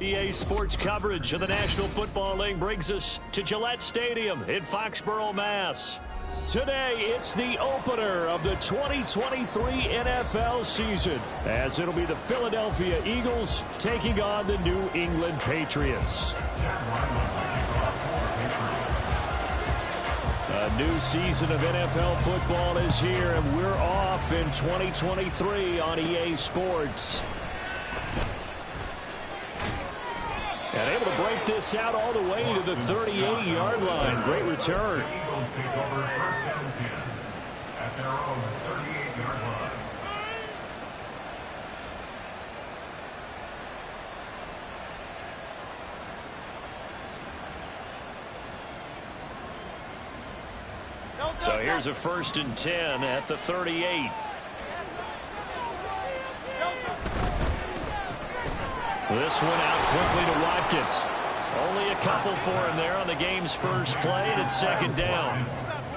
EA Sports coverage of the National Football League brings us to Gillette Stadium in Foxborough, Mass. Today, it's the opener of the 2023 NFL season, as it'll be the Philadelphia Eagles taking on the New England Patriots. A new season of NFL football is here, and we're off in 2023 on EA Sports. And able to break this out all the way to the 38-yard line. Great return. Eagles take over first and 10 at their own 38-yard line. So here's a first and 10 at the 38. This one out quickly to Watkins. Only a couple for him there on the game's first play, and it's second down.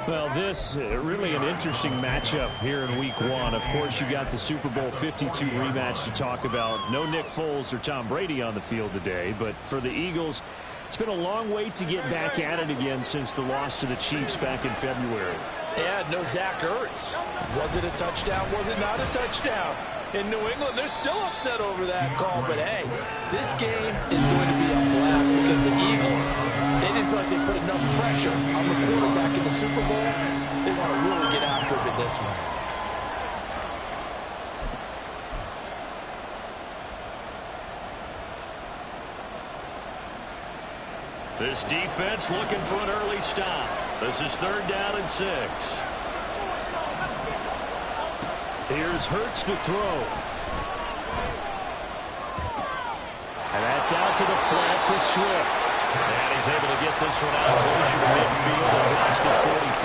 Well, this really an interesting matchup here in Week 1. Of course, you got the Super Bowl 52 rematch to talk about. No Nick Foles or Tom Brady on the field today, but for the Eagles, it's been a long wait to get back at it again since the loss to the Chiefs back in February. Yeah, no Zach Ertz. Was it a touchdown? Was it not a touchdown? In New England, they're still upset over that call. But, hey, this game is going to be a blast because the Eagles, they didn't feel like they put enough pressure on the quarterback in the Super Bowl. They want to really get after it in this one. This defense looking for an early stop. This is 3rd down and 6. Here's Hurts to throw. And that's out to the flat for Swift. And he's able to get this one out closer to midfield across the 45.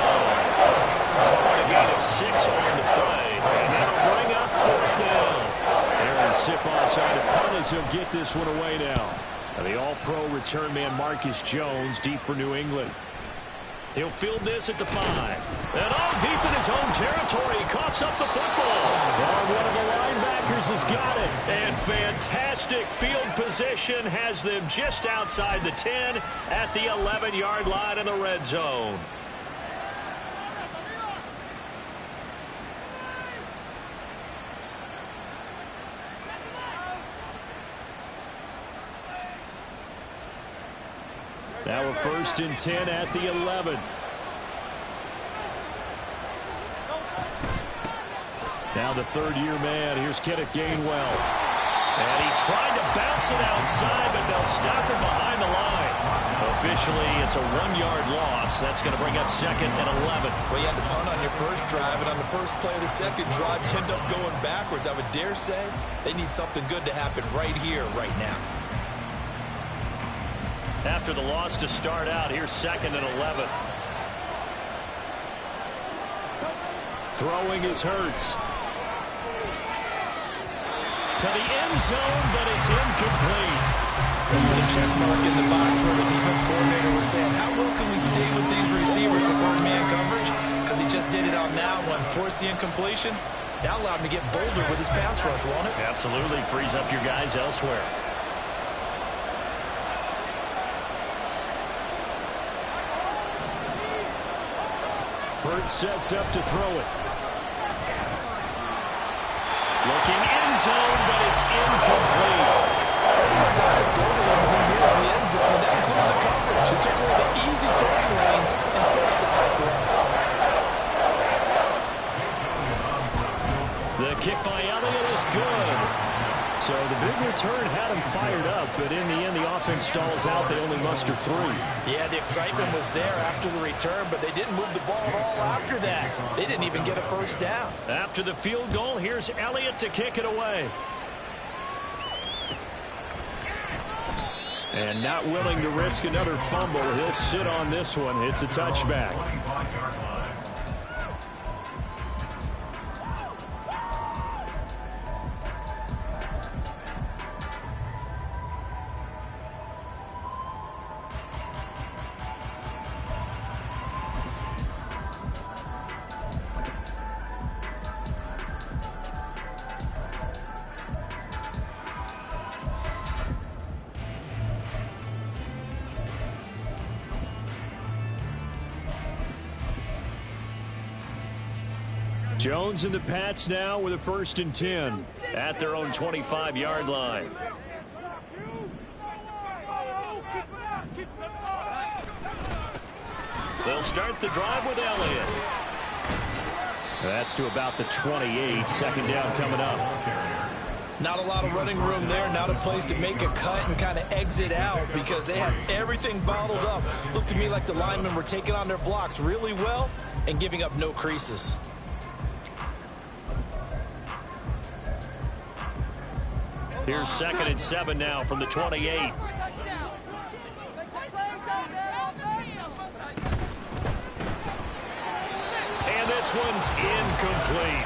A gain of 6 on the play. And that'll bring up 4th down. Aaron Siposs on the punt as he'll get this one away now. And the all-pro return man Marcus Jones deep for New England. He'll field this at the 5. And deep in his own territory. He coughs up the football. And one of the linebackers has got it. And fantastic field position has them just outside the 10 at the 11-yard line in the red zone. Now a 1st and 10 at the 11. Now the 3rd-year man. Here's Kenneth Gainwell. And he tried to bounce it outside, but they'll stop him behind the line. Officially, it's a 1-yard loss. That's going to bring up 2nd and 11. Well, you had to punt on your first drive, and on the first play of the second drive, you end up going backwards. I would dare say they need something good to happen right here, right now. After the loss to start out, here's 2nd and 11. Throwing is Hurts. To the end zone, but it's incomplete. They put a check mark in the box where the defense coordinator was saying, how well can we stay with these receivers if we're in man coverage? Because he just did it on that one. Forced the incompletion. That allowed him to get bolder with his pass rush, won't it? Absolutely. Frees up your guys elsewhere. Hurts sets up to throw it. Looking end zone, but it's incomplete. Everyone's eyes go to him when he nears the end zone, and that includes the coverage. He took away the easy turning lanes and forced the high throw. The kick by Elliott is good. So the big return had him fired up, but in the end, the offense stalls out. They only muster 3. Yeah, the excitement was there after the return, but they didn't move the ball at all after that. They didn't even get a first down. After the field goal, here's Elliott to kick it away. And not willing to risk another fumble, he'll sit on this one. It's a touchback. Jones and the Pats now with a 1st and 10 at their own 25-yard line. They'll start the drive with Elliott. That's to about the 28. 2nd down coming up. Not a lot of running room there. Not a place to make a cut and kind of exit out because they had everything bottled up. Looked to me like the linemen were taking on their blocks really well and giving up no creases. Here's 2nd and 7 now from the 28. And this one's incomplete.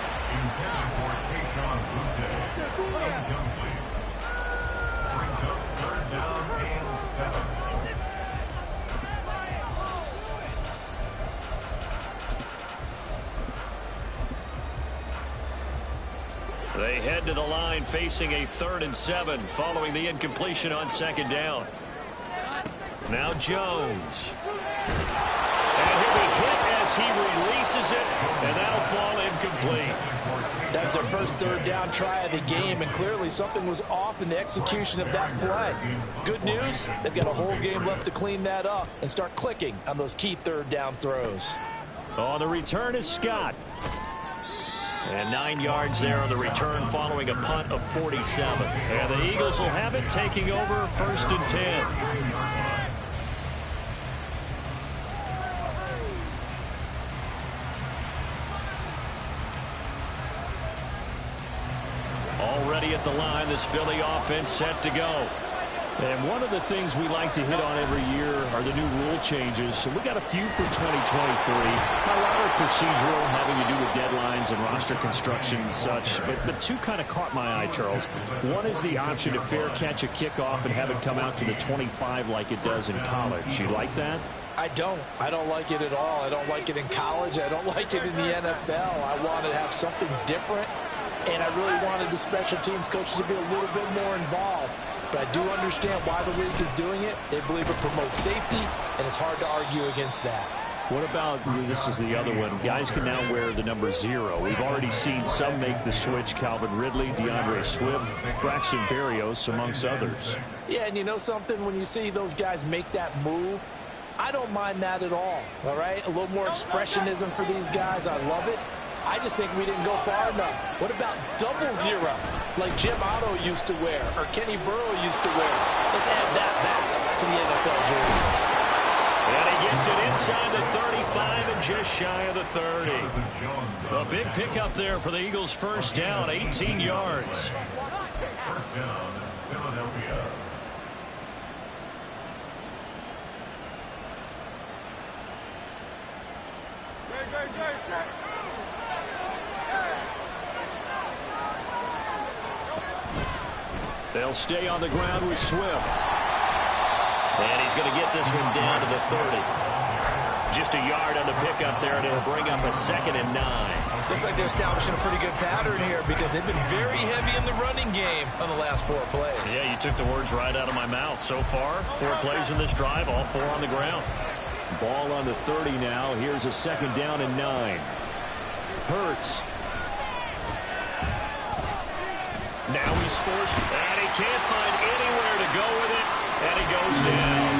They head to the line facing a 3rd and 7 following the incompletion on 2nd down. Now Jones. And he'll be hit as he releases it, and that'll fall incomplete. That's their first 3rd down try of the game, and clearly something was off in the execution of that play. Good news, they've got a whole game left to clean that up and start clicking on those key 3rd down throws. On the return is Scott. And 9 yards there on the return following a punt of 47. And the Eagles will have it taking over 1st and 10. Already at the line, this Philly offense set to go. And one of the things we like to hit on every year are the new rule changes. And we got a few for 2023. A lot are procedural, having to do with deadlines and roster construction and such. But two kind of caught my eye, Charles. One is the option to fair catch a kickoff and have it come out to the 25 like it does in college. You like that? I don't like it at all. I don't like it in college. I don't like it in the NFL. I want to have something different. And I really wanted the special teams coaches to be a little bit more involved. But I do understand why the league is doing it. They believe it promotes safety, and it's hard to argue against that. What about, this is the other one, guys can now wear the number 0. We've already seen some make the switch, Calvin Ridley, DeAndre Swift, Braxton Berrios, amongst others. Yeah, and you know something? When you see those guys make that move, I don't mind that at all right? A little more expressionism for these guys. I love it. I just think we didn't go far enough. What about 00, like Jim Otto used to wear or Kenny Burrow used to wear? Let's add that back to the NFL jerseys. And he gets it inside the 35 and just shy of the 30. A big pickup there for the Eagles' 1st down, 18 yards. 1st down, Philadelphia. They'll stay on the ground with Swift. And he's going to get this one down to the 30. Just a yard on the pickup there, and it'll bring up a 2nd and 9. Looks like they're establishing a pretty good pattern here because they've been very heavy in the running game on the last 4 plays. Yeah, you took the words right out of my mouth. So far, 4 plays in this drive, all 4 on the ground. Ball on the 30 now. Here's a 2nd down and 9. Hurts. Now he's forced, and he can't find anywhere to go with it, and he goes down.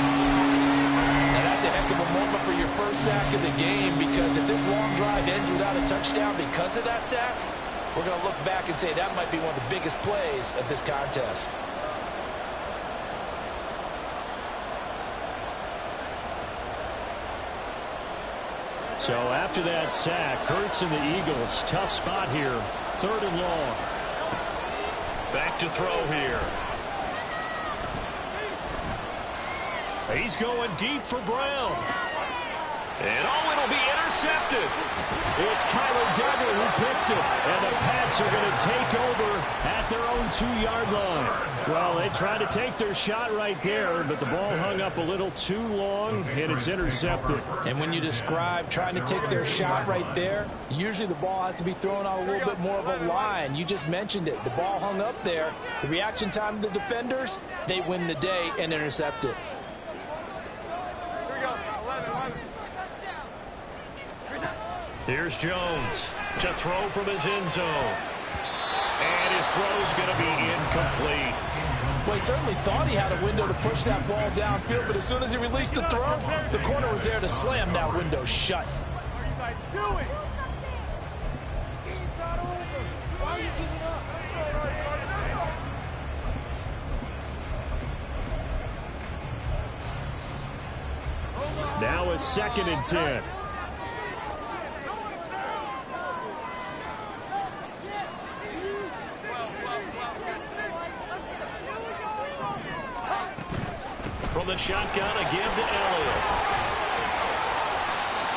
And that's a heck of a moment for your first sack of the game, because if this long drive ends without a touchdown because of that sack, we're going to look back and say that might be one of the biggest plays of this contest. So after that sack, Hurts and the Eagles, tough spot here, 3rd and long. Back to throw here. He's going deep for Brown. And it'll be intercepted. It's Kyler Duggar who picks it. And the Pats are going to take over at their own 2-yard line. Well, they tried to take their shot right there, but the ball hung up a little too long, and it's intercepted. And when you describe trying to take their shot right there, usually the ball has to be thrown on a little bit more of a line. You just mentioned it. The ball hung up there. The reaction time of the defenders, they win the day and intercept it. Here's Jones to throw from his end zone. And his throw's going to be incomplete. Well, he certainly thought he had a window to push that ball downfield, but as soon as he released the throw, the corner was there to slam that window shut. Now a 2nd and 10. From the shotgun, a give to Elliott.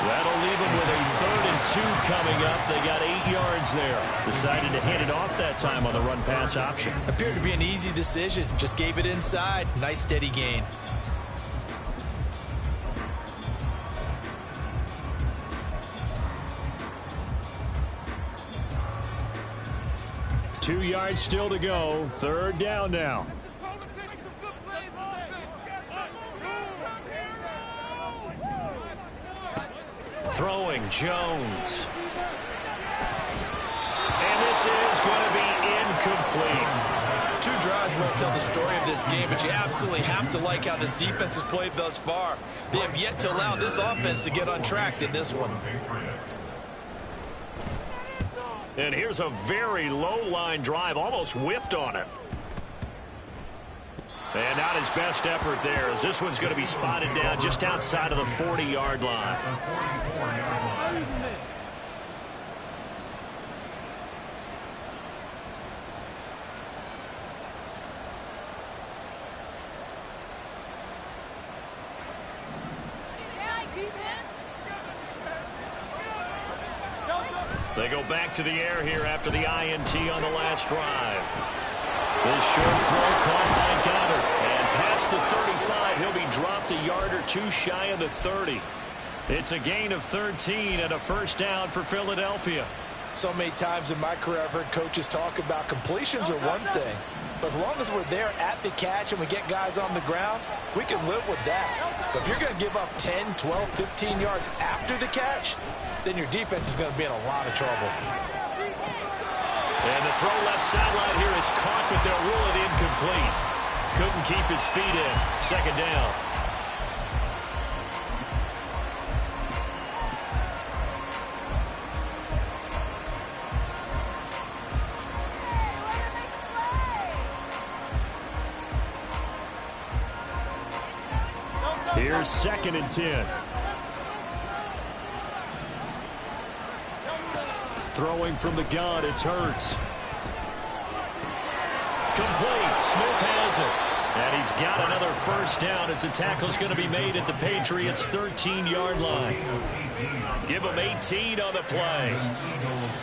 That'll leave him with a 3rd and 2 coming up. They got 8 yards there. Decided to hand it off that time on the run-pass option. Appeared to be an easy decision. Just gave it inside. Nice steady gain. Two yards still to go. 3rd down now. Throwing Jones. And this is going to be incomplete. 2 drives won't tell the story of this game, but you absolutely have to like how this defense has played thus far. They have yet to allow this offense to get untracked in this one. And here's a very low-line drive, almost whiffed on it. And not his best effort there, as this one's going to be spotted down just outside of the 40-yard line. They go back to the air here after the INT on the last drive. This short throw caught by Goddard. And past the 35, he'll be dropped a yard or 2 shy of the 30. It's a gain of 13 and a 1st down for Philadelphia. So many times in my career I've heard coaches talk about completions are one thing. But as long as we're there at the catch and we get guys on the ground, we can live with that. But if you're going to give up 10, 12, 15 yards after the catch, then your defense is going to be in a lot of trouble. And the throw left sideline here is caught, but they'll rule it incomplete. Couldn't keep his feet in. 2nd down. Here's 2nd and 10. Throwing from the gun, it's Hurts. Complete. Smith has it. And he's got another 1st down as the tackle's going to be made at the Patriots' 13-yard line. Give them 18 on the play.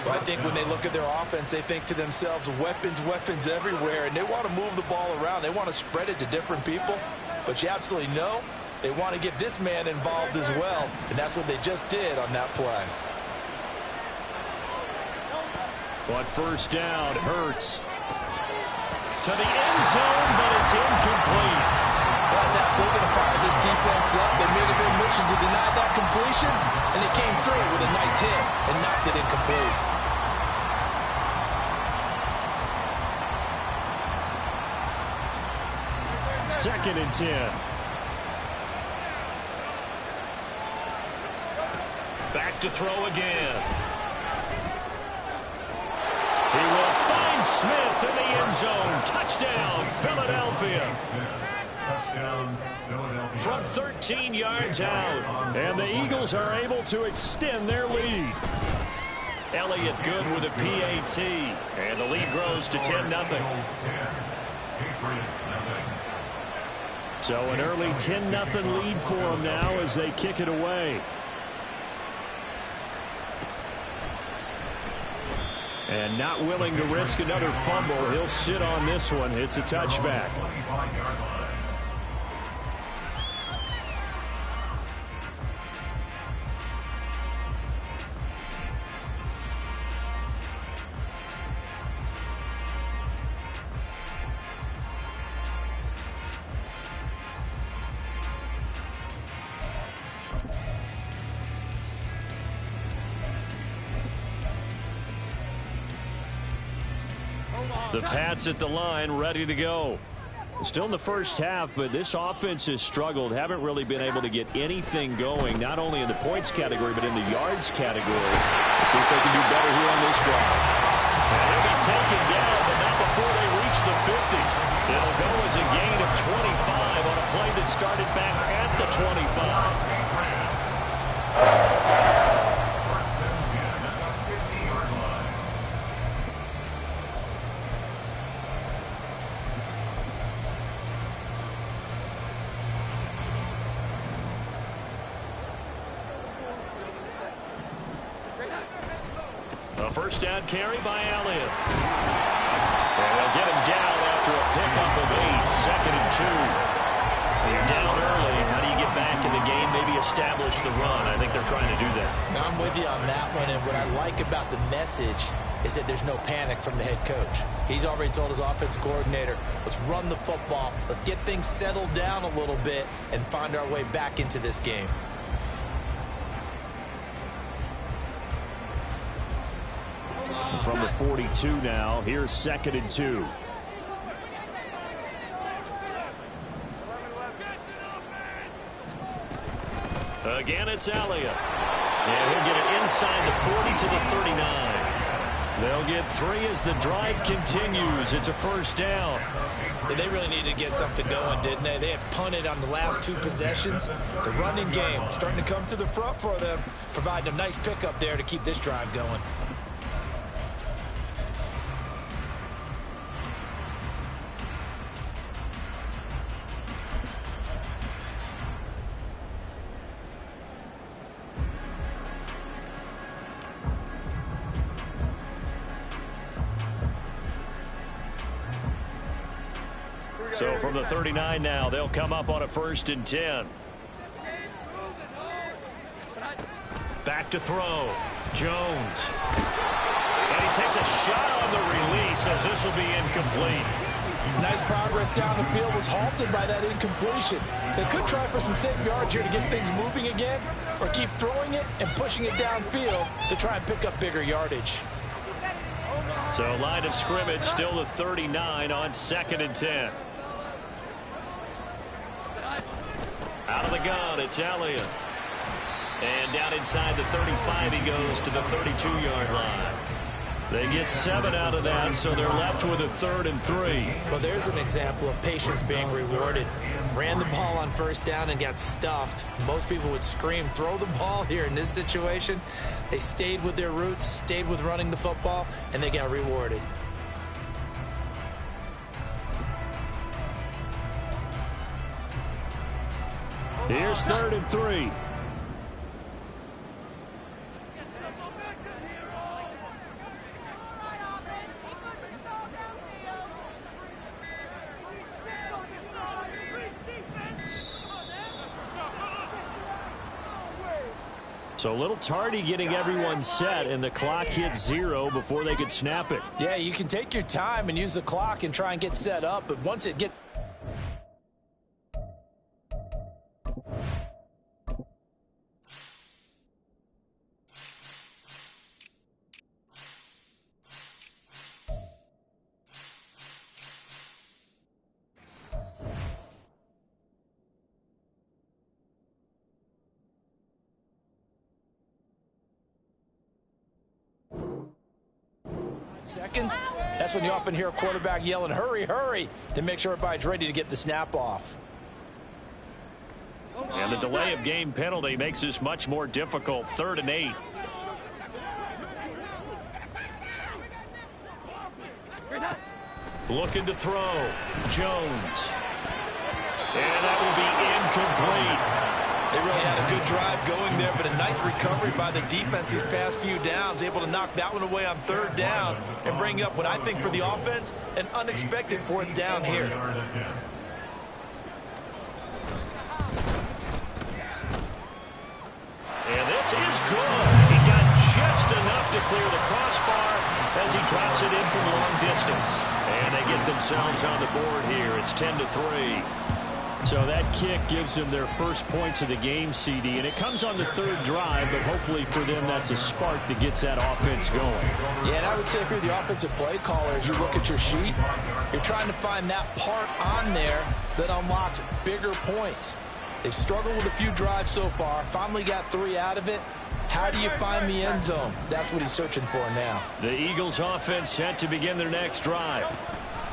Well, I think when they look at their offense, they think to themselves, weapons, weapons everywhere, and they want to move the ball around. They want to spread it to different people. But you absolutely know they want to get this man involved as well, and that's what they just did on that play. On 1st down, Hurts. To the end zone, but it's incomplete. Well, it's absolutely going to fire this defense up. They made it their mission to deny that completion, and they came through with a nice hit and knocked it incomplete. Second and 10. Back to throw again. He will find Smith in the end zone. Touchdown, Philadelphia. From 13 yards out. And the Eagles are able to extend their lead. Elliott good with a PAT. And the lead grows to 10-0. So an early 10-0 lead for them now as they kick it away. And not willing to risk another fumble. He'll sit on this one. It's a touchback. The Pats at the line, ready to go. Still in the first half, but this offense has struggled. Haven't really been able to get anything going, not only in the points category, but in the yards category. Let's see if they can do better here on this drive. And he'll be taken down, but not before they reach the 50. It'll go as a gain of 25 on a play that started back at the 25. A first down carry by Elliott. And they'll get him down after a pickup of 8, 2nd and 2. So you're down early. How do you get back in the game? Maybe establish the run. I think they're trying to do that. I'm with you on that one, and what I like about the message is that there's no panic from the head coach. He's already told his offensive coordinator, let's run the football, let's get things settled down a little bit and find our way back into this game. From the 42 now, here's 2nd and 2. Again, it's Elliott. And he'll get it inside the 40 to the 39. They'll get 3 as the drive continues. It's a first down. They really needed to get something going, didn't they? They had punted on the last 2 possessions. The running game starting to come to the front for them, providing a nice pickup there to keep this drive going. So from the 39 now, they'll come up on a 1st and 10. Back to throw. Jones. And he takes a shot on the release as this will be incomplete. Nice progress down the field, was halted by that incompletion. They could try for some safe yards here to get things moving again, or keep throwing it and pushing it downfield to try and pick up bigger yardage. So line of scrimmage still the 39 on 2nd and 10. Out of the gun, it's Elliott. And down inside the 35 he goes to the 32-yard line. They get 7 out of that, so they're left with a 3rd and 3. Well, there's an example of patience being rewarded. Ran the ball on 1st down and got stuffed. Most people would scream, throw the ball here in this situation. They stayed with their roots, stayed with running the football, and they got rewarded. Here's 3rd and 3. So a little tardy getting everyone set, and the clock hit 0 before they could snap it. Yeah, you can take your time and use the clock and try and get set up, but once it gets... seconds, that's when you often hear a quarterback yelling, hurry, hurry, to make sure everybody's ready to get the snap off. And the delay of game penalty makes this much more difficult. 3rd and 8. Looking to throw. Jones. And that will be incomplete. They really had a good drive going there, but a nice recovery by the defense these past few downs, able to knock that one away on 3rd down and bring up what I think for the offense, an unexpected 4th down here. And this is good. He got just enough to clear the crossbar as he drops it in from long distance. And they get themselves on the board here. It's 10-3. So that kick gives them their first points of the game, CD, and it comes on the third drive, but hopefully for them that's a spark that gets that offense going. Yeah, and I would say if you're the offensive play caller, as you look at your sheet, you're trying to find that part on there that unlocks bigger points. They've struggled with a few drives so far, finally got 3 out of it. How do you find the end zone? That's what he's searching for now. The Eagles offense set to begin their next drive.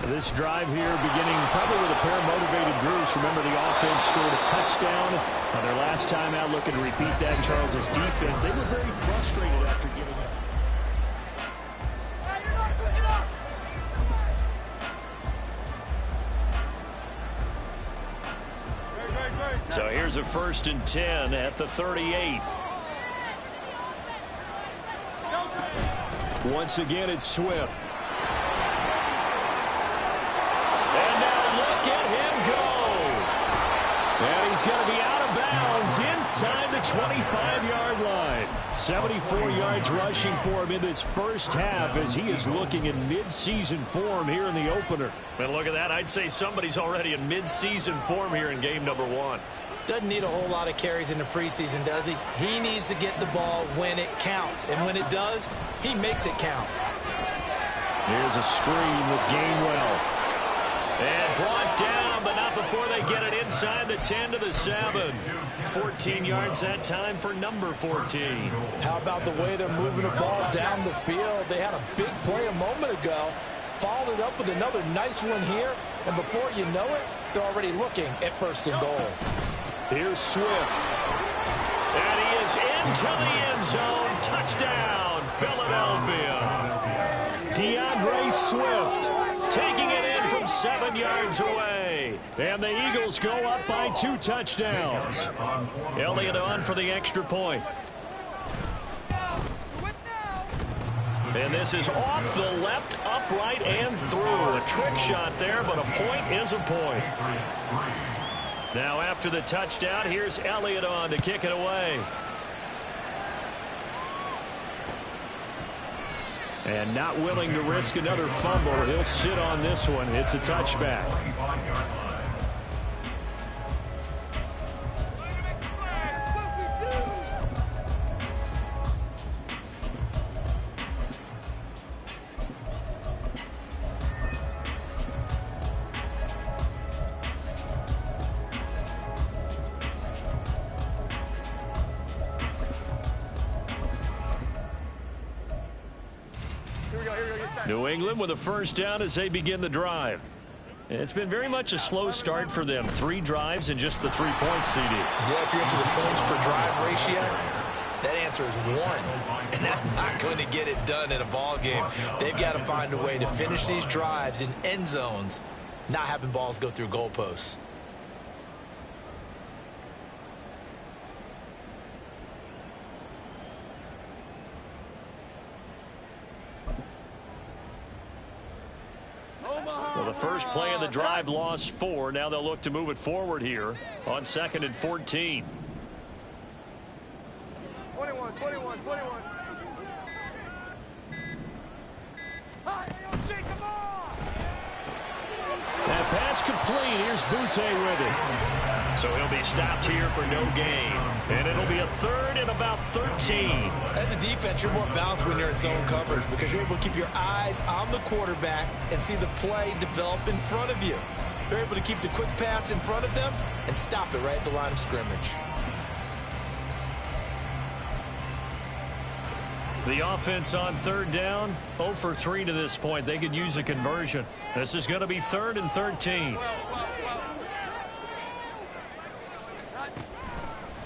This drive here beginning probably with a pair of motivated groups. Remember, the offense scored a touchdown on their last time out. Looking to repeat that in Charles's defense. They were very frustrated after giving up. So here's a 1st and 10 at the 38. Once again, it's Swift. And now look at him go. And he's going to be out of bounds inside the 25-yard line. 74 yards rushing for him in this first half as he is looking in mid-season form here in the opener. And look at that. I'd say somebody's already in mid-season form here in game number 1. Doesn't need a whole lot of carries in the preseason, does he? He needs to get the ball when it counts. And when it does, he makes it count. Here's a screen with Gainwell. And brought down, but not before they get it inside the 10 to the 7. 14 yards that time for number 14. How about the way they're moving the ball down the field? They had a big play a moment ago. Followed it up with another nice one here. And before you know it, they're already looking at 1st and goal. Here's Swift. And he is into the end zone. Touchdown, Philadelphia. DeAndre Swift taking it in from 7 yards away. And the Eagles go up by 2 touchdowns. Elliott on for the extra point. And this is off the left, upright, and through. A trick shot there, but a point is a point. Now after the touchdown, here's Elliott on to kick it away. And not willing to risk another fumble. He'll sit on this one. It's a touchback. New England with a 1st down as they begin the drive. It's been very much a slow start for them. 3 drives and just the 3 points, CD. Yeah, if you're into the points per drive ratio, that answer is 1. And that's not going to get it done in a ball game. They've got to find a way to finish these drives in end zones, not having balls go through goalposts. Well, the first play of the drive lost 4. Now they'll look to move it forward here on 2nd and 14. 21. That pass complete. Here's Butte with it. So he'll be stopped here for no gain. And it'll be a 3rd and about 13. As a defense, you're more balanced when you're in zone coverage because you're able to keep your eyes on the quarterback and see the play develop in front of you. They're able to keep the quick pass in front of them and stop it right at the line of scrimmage. The offense on 3rd down, 0 for 3 to this point. They could use a conversion. This is going to be 3rd and 13.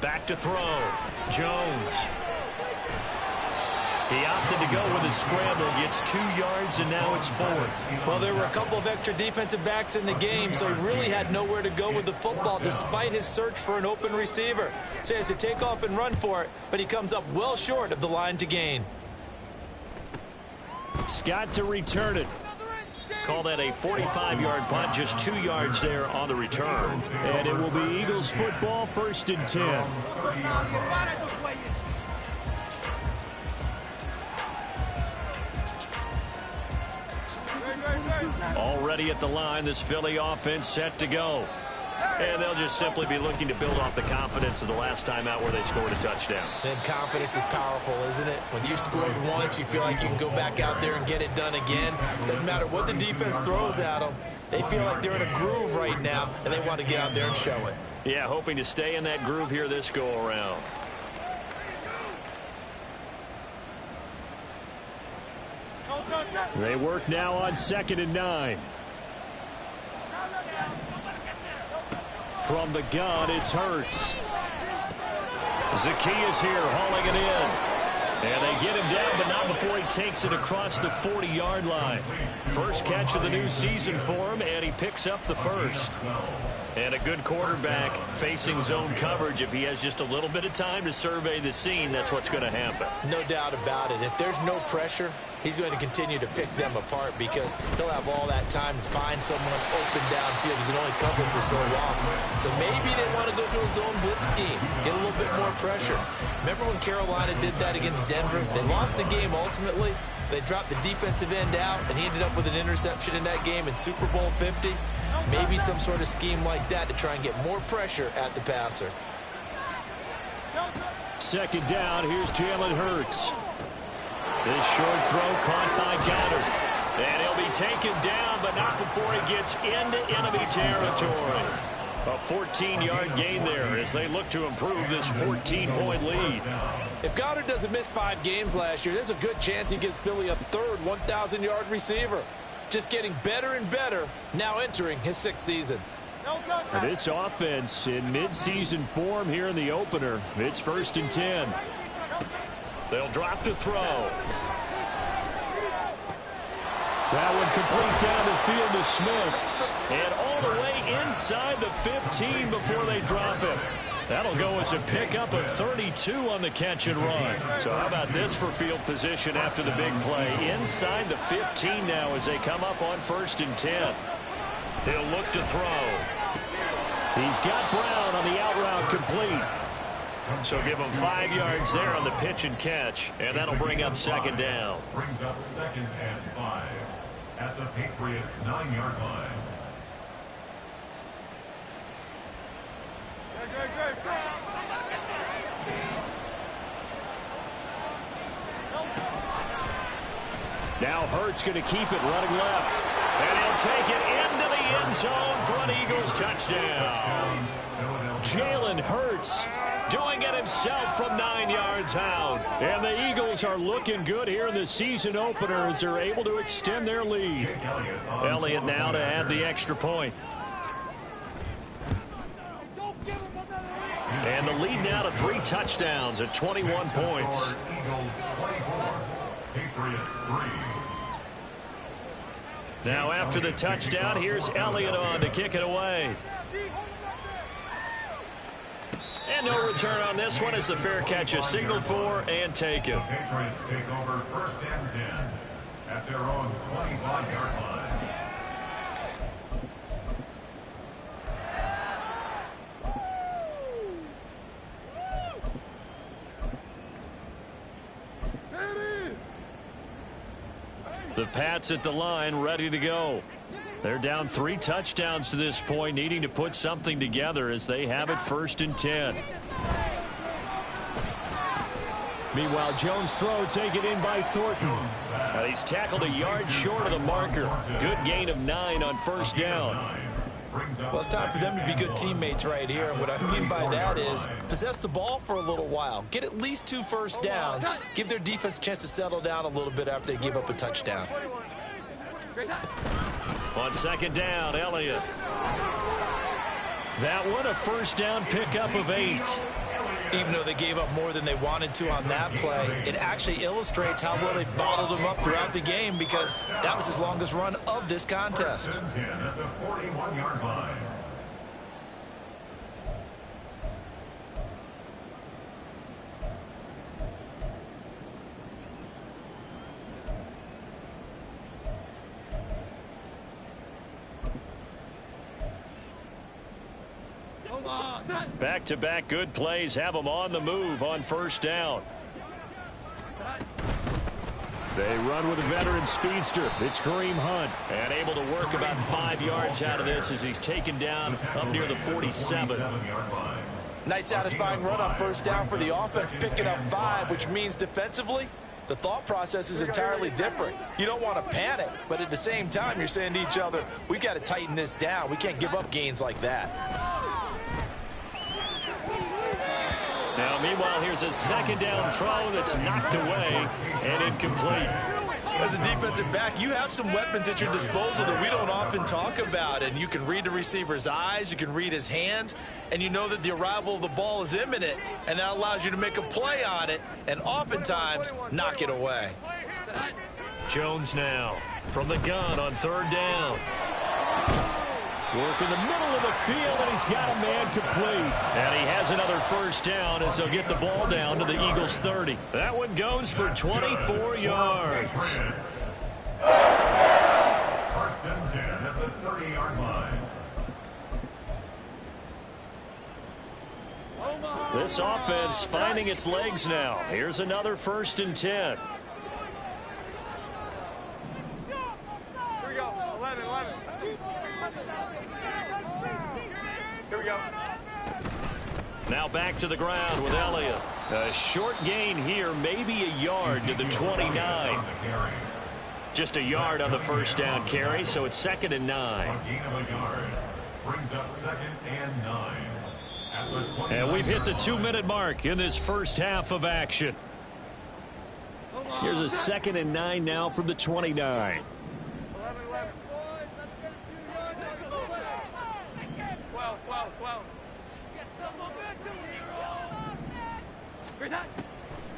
Back to throw. Jones. He opted to go with a scramble, gets 2 yards, and now it's 4th. Well, there were a couple of extra defensive backs in the game, so he really had nowhere to go with the football despite his search for an open receiver. So he has to take off and run for it, but he comes up well short of the line to gain. Scott to return it. Call that a 45-yard punt, just 2 yards there on the return. And it will be Eagles football, 1st and 10. Already at the line, this Philly offense set to go. And they'll just simply be looking to build off the confidence of the last time out where they scored a touchdown. And confidence is powerful, isn't it? When you've scored once, you feel like you can go back out there and get it done again. Doesn't matter what the defense throws at them. They feel like they're in a groove right now, and they want to get out there and show it. Yeah, hoping to stay in that groove here this go-around. They work now on 2nd and 9. From the gun, it's Hurts. Zacchaeus here hauling it in. And they get him down, but not before he takes it across the 40-yard line. First catch of the new season for him, and he picks up the first. And a good quarterback facing zone coverage. If he has just a little bit of time to survey the scene, that's what's going to happen. No doubt about it. If there's no pressure, he's going to continue to pick them apart because he'll have all that time to find someone open downfield. He can only cover for so long. So maybe they want to go to a zone blitz scheme, get a little bit more pressure. Remember when Carolina did that against Denver? They lost the game ultimately. They dropped the defensive end out, and he ended up with an interception in that game in Super Bowl 50. Maybe some sort of scheme like that to try and get more pressure at the passer. 2nd down, here's Jalen Hurts. This short throw caught by Goddard. And he'll be taken down, but not before he gets into enemy territory. A 14-yard gain there as they look to improve this 14-point lead. If Goddard doesn't miss 5 games last year, there's a good chance he gives Philly a third 1,000-yard receiver. Just getting better and better, now entering his 6th season. This offense in midseason form here in the opener. It's 1st and 10. They'll drop to throw. That one complete down the field to Smith. And all the way inside the 15 before they drop him. That'll go as a pickup of 32 on the catch and run. So how about this for field position after the big play? Inside the 15 now as they come up on 1st and 10. He'll look to throw. He's got Brown on the out route complete. So give him 5 yards there on the pitch and catch. And that'll bring up 2nd down. Brings up 2nd and 5 at the Patriots' 9-yard line. Now Hurts going to keep it running left. And he'll take it into the end zone for an Eagles touchdown. Jalen Hurts doing it himself from 9 yards out. And the Eagles are looking good here in the season opener as they're able to extend their lead. Elliott now to add the extra point. And the lead now to 3 touchdowns at 21 points. Eagles 24, Patriots 3. Now after the touchdown, here's Elliott on to kick it away. And no return on this one as the fair catch is signaled for and taken. The Patriots take over 1st and 10 at their own 25-yard line. The Pats at the line, ready to go. They're down 3 touchdowns to this point, needing to put something together as they have it 1st and 10. Meanwhile, Jones' throw taken in by Thornton. Now he's tackled a yard short of the marker. Good gain of 9 on 1st down. Well, it's time for them to be good teammates right here. And what I mean by that is possess the ball for a little while. Get at least 2 first downs. Give their defense a chance to settle down a little bit after they give up a touchdown. On 2nd down, Elliott. That one a 1st down pickup of 8. Even though they gave up more than they wanted to on that play, it actually illustrates how well they bottled them up throughout the game because that was his longest run of this contest. 1st and 10 at the 41-yard line. Back-to-back good plays have them on the move on 1st down. They run with a veteran speedster. It's Kareem Hunt. And able to work about 5 yards out of this as he's taken down up near the 47. Nice satisfying run on first down for the offense, picking up 5, which means defensively, the thought process is entirely different. You don't want to panic, but at the same time, you're saying to each other, we've got to tighten this down. We can't give up gains like that. Now, meanwhile, here's a second down throw that's knocked away and incomplete. As a defensive back, you have some weapons at your disposal that we don't often talk about, and you can read the receiver's eyes, you can read his hands, and you know that the arrival of the ball is imminent, and that allows you to make a play on it and oftentimes knock it away. Jones now from the gun on third down. Work in the middle of the field, and he's got a man complete. And he has another first down as they'll get the ball down to the Eagles' 30. That one goes for 24 yards. First and 10 at the 30-yard line. This offense finding its legs now. Here's another first and 10. Here we go. 11. Here we go. Now back to the ground with Elliott. A short gain here, maybe a yard to the 29. Just a yard on the first down carry, so it's 2nd and 9. A gain of a yard brings up 2nd and 9. And we've hit the 2-minute mark in this first half of action. Here's a 2nd and 9 now from the 29. 12.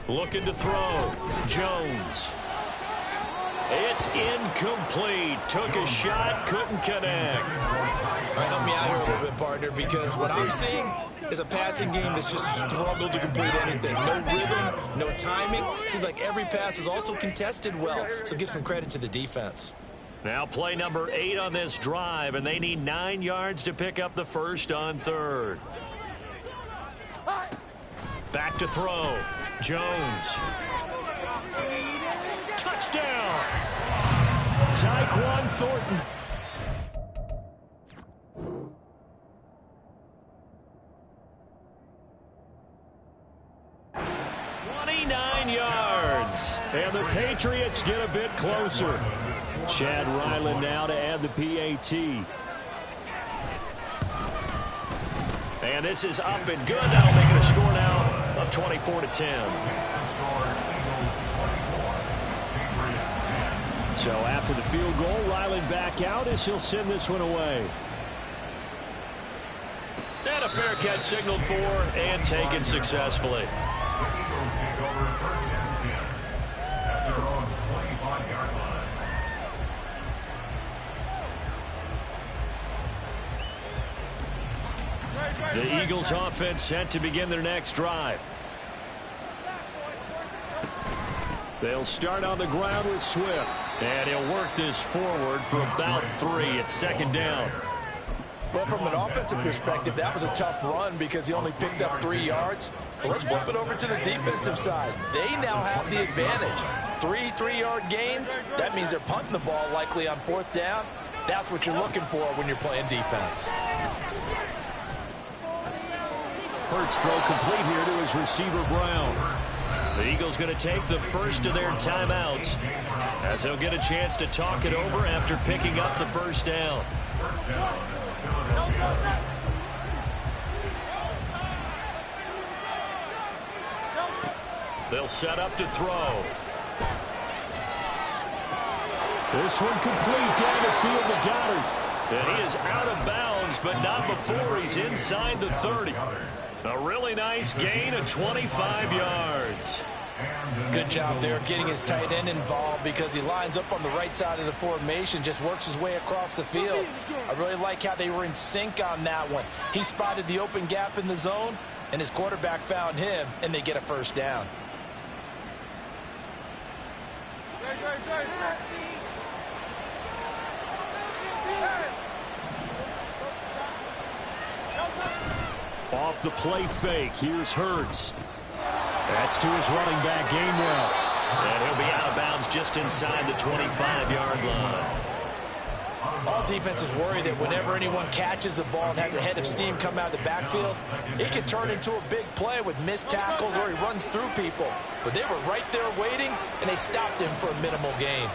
Looking to throw. Jones. It's incomplete. Took a shot, couldn't connect. All right, help me out here a little bit, partner, because what I'm seeing is a passing game that's just struggled to complete anything. No rhythm, no timing. Seems like every pass is also contested well, so give some credit to the defense. Now play number 8 on this drive, and they need 9 yards to pick up the first on third. Back to throw. Jones. Touchdown! Tyquan Thornton. Yards. And the Patriots get a bit closer. Chad Ryland now to add the PAT. And this is up and good. That'll make it a score now of 24-10. So after the field goal, Ryland back out as he'll send this one away. And a fair catch signaled for and taken successfully. The Eagles offense set to begin their next drive. They'll start on the ground with Swift. And he'll work this forward for about 3 at 2nd down. Well, from an offensive perspective, that was a tough run because he only picked up 3 yards. But let's flip it over to the defensive side. They now have the advantage. 3 3-yard gains. That means they're punting the ball likely on 4th down. That's what you're looking for when you're playing defense. Hurts throw complete here to his receiver, Brown. The Eagles going to take the first of their timeouts as they'll get a chance to talk it over after picking up the first down. They'll set up to throw. This one complete down the field to Goddard. And he is out of bounds, but not before he's inside the 30. A really nice gain of 25 yards. Good job there getting his tight end involved because he lines up on the right side of the formation, just works his way across the field. I really like how they were in sync on that one. He spotted the open gap in the zone, and his quarterback found him, and they get a first down. Off the play fake, here's Hurts. That's to his running back, Gainwell. And he'll be out of bounds just inside the 25-yard line. All defenses worry that whenever anyone catches the ball and has a head of steam come out of the backfield, it can turn into a big play with missed tackles or he runs through people. But they were right there waiting, and they stopped him for a minimal gain.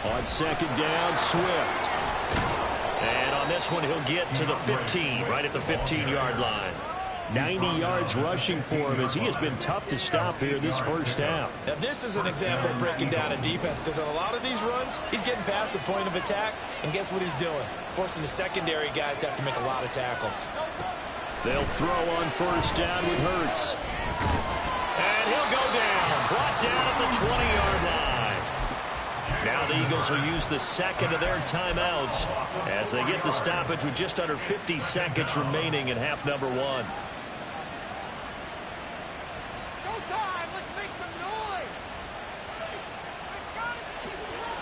On second down, Swift. And on this one, he'll get to the 15, right at the 15-yard line. 90 yards rushing for him as he has been tough to stop here this first half. Now, this is an example of breaking down a defense because on a lot of these runs, he's getting past the point of attack, and guess what he's doing? Forcing the secondary guys to have to make a lot of tackles. They'll throw on first down with Hurts. And he'll go down, brought down at the 20-yard line. Now the Eagles will use the second of their timeouts as they get the stoppage with just under 50 seconds remaining in half number one.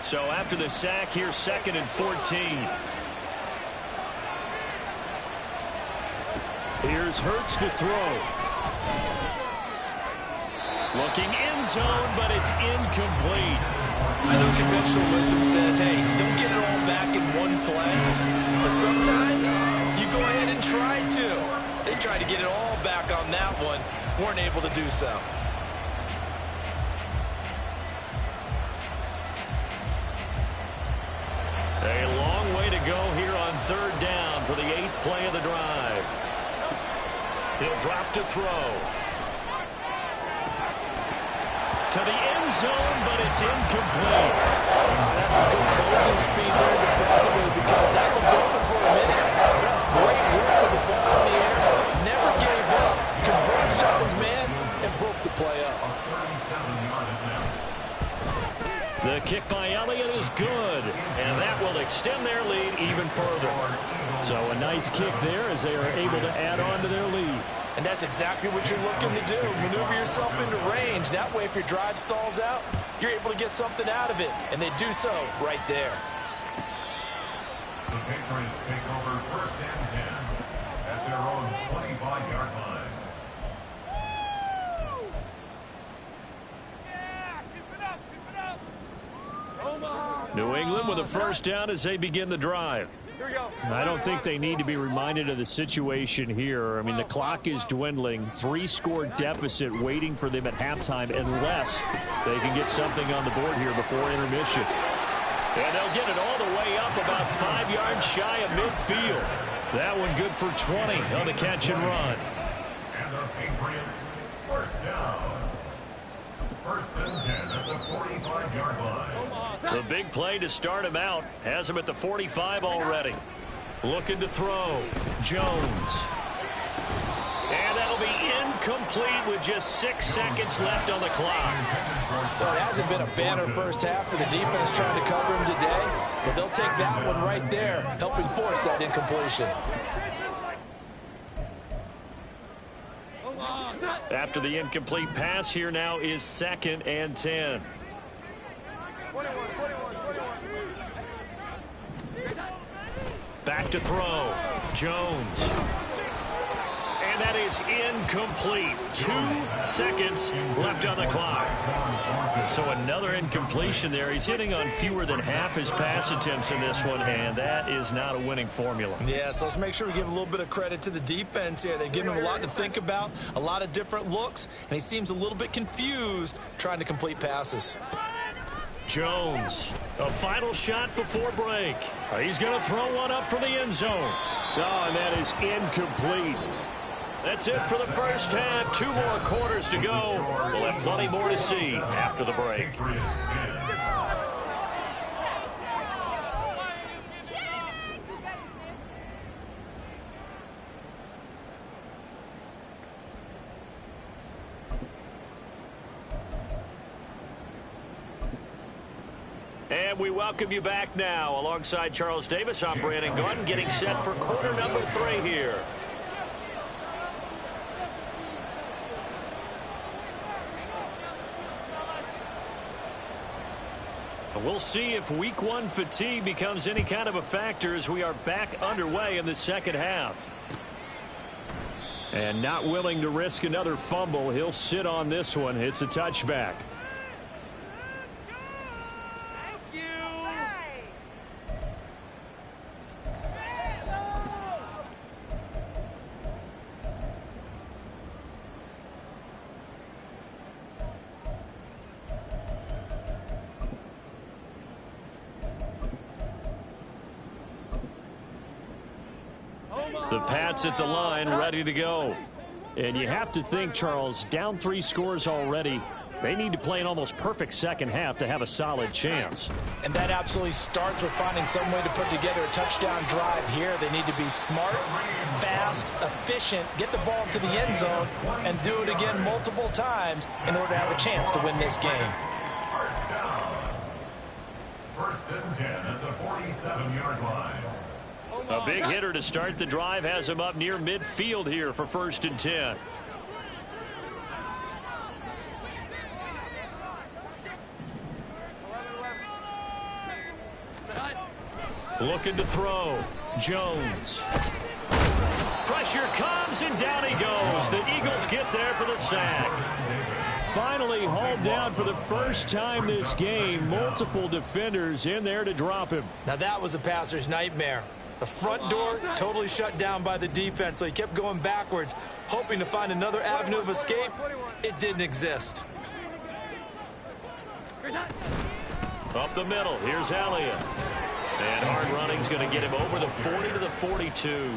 So after the sack, here's second and 14. Here's Hurts to throw. Looking end zone, but it's incomplete. I know conventional wisdom says, hey, don't get it all back in one play. But sometimes you go ahead and try to. They tried to get it all back on that one. Weren't able to do so. A long way to go here on third down for the 8th play of the drive. He'll drop to throw. To the end zone, but it's incomplete. That's some good closing speed there defensively because that looked open for a minute. That's great work with the ball in the air. Never gave up. Converged on his man and broke the play up. The kick by Elliott is good, and that will extend their lead even further. So a nice kick there as they are able to add on to their lead. And that's exactly what you're looking to do. Maneuver yourself into range. That way, if your drive stalls out, you're able to get something out of it. And they do so right there. The Patriots take over first and 10 at their own 25-yard line. New England with a first down as they begin the drive. I don't think they need to be reminded of the situation here. I mean, the clock is dwindling. 3-score deficit waiting for them at halftime unless they can get something on the board here before intermission. And they'll get it all the way up about 5 yards shy of midfield. That one good for 20 on the catch and run. And the Patriots first down. First and 10 at the 45-yard line. The big play to start him out has him at the 45 already. Looking to throw. Jones. And that'll be incomplete with just 6 seconds left on the clock. Well, it hasn't been a banner first half for the defense trying to cover him today, but they'll take that one right there, helping force that incompletion. After the incomplete pass, here now is second and 10. Back to throw. Jones. And that is incomplete. 2 seconds left on the clock. So another incompletion there. He's hitting on fewer than half his pass attempts in this one, and that is not a winning formula. Yeah, so let's make sure we give a little bit of credit to the defense here. They give him a lot to think about, a lot of different looks, and he seems a little bit confused trying to complete passes. Jones, a final shot before break. He's going to throw one up from the end zone. Oh, and that is incomplete. That's it for the first half. 2 more quarters to go. We'll have plenty more to see after the break. And we welcome you back now. Alongside Charles Davis, I'm Brandon Gordon, getting set for quarter number 3 here. We'll see if week 1 fatigue becomes any kind of a factor as we are back underway in the second half. And not willing to risk another fumble. He'll sit on this one. It's a touchback. The Pats at the line, ready to go. And you have to think, Charles, down 3 scores already. They need to play an almost perfect second half to have a solid chance. And that absolutely starts with finding some way to put together a touchdown drive here. They need to be smart, fast, efficient, get the ball to the end zone, and do it again multiple times in order to have a chance to win this game. First down. First and 10 at the 47-yard line. A big hitter to start the drive has him up near midfield here for first and 10. Looking to throw. Jones. Pressure comes and down he goes. The Eagles get there for the sack. Finally hauled down for the first time this game. Multiple defenders in there to drop him. Now that was a passer's nightmare. The front door totally shut down by the defense, so he kept going backwards, hoping to find another avenue of escape. It didn't exist. Up the middle, here's Elliott. And hard running's going to get him over the 40 to the 42.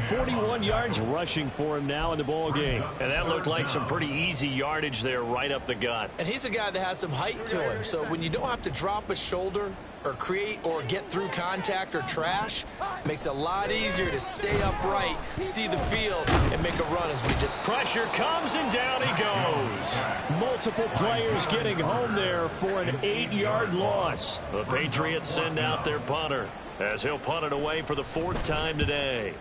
41 yards rushing for him now in the ball game. And that looked like some pretty easy yardage there right up the gut. And he's a guy that has some height to him, so when you don't have to drop a shoulder or create or get through contact or trash, makes it a lot easier to stay upright, see the field, and make a run as we just... Pressure comes and down he goes. Multiple players getting home there for an 8-yard loss. The Patriots send out their punter as he'll punt it away for the 4th time today.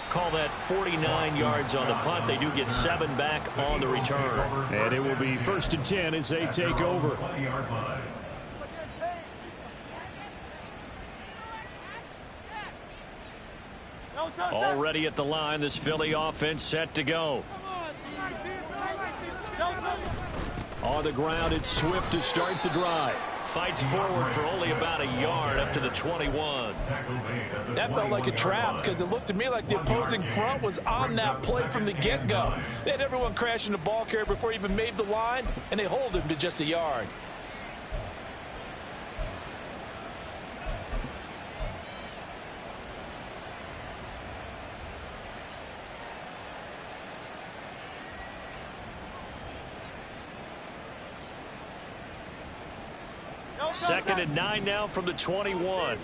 Call that 49 yards on the punt. They do get 7 back on the return. And it will be first and 10 as they take over. Already at the line, this Philly offense set to go. On the ground, it's Swift to start the drive. Fights forward for only about a yard up to the 21. That felt like a trap because it looked to me like the opposing front was on that play from the get-go. They had everyone crashing the ball carrier before he even made the line, and they hold him to just a yard. Second and 9 now from the 21.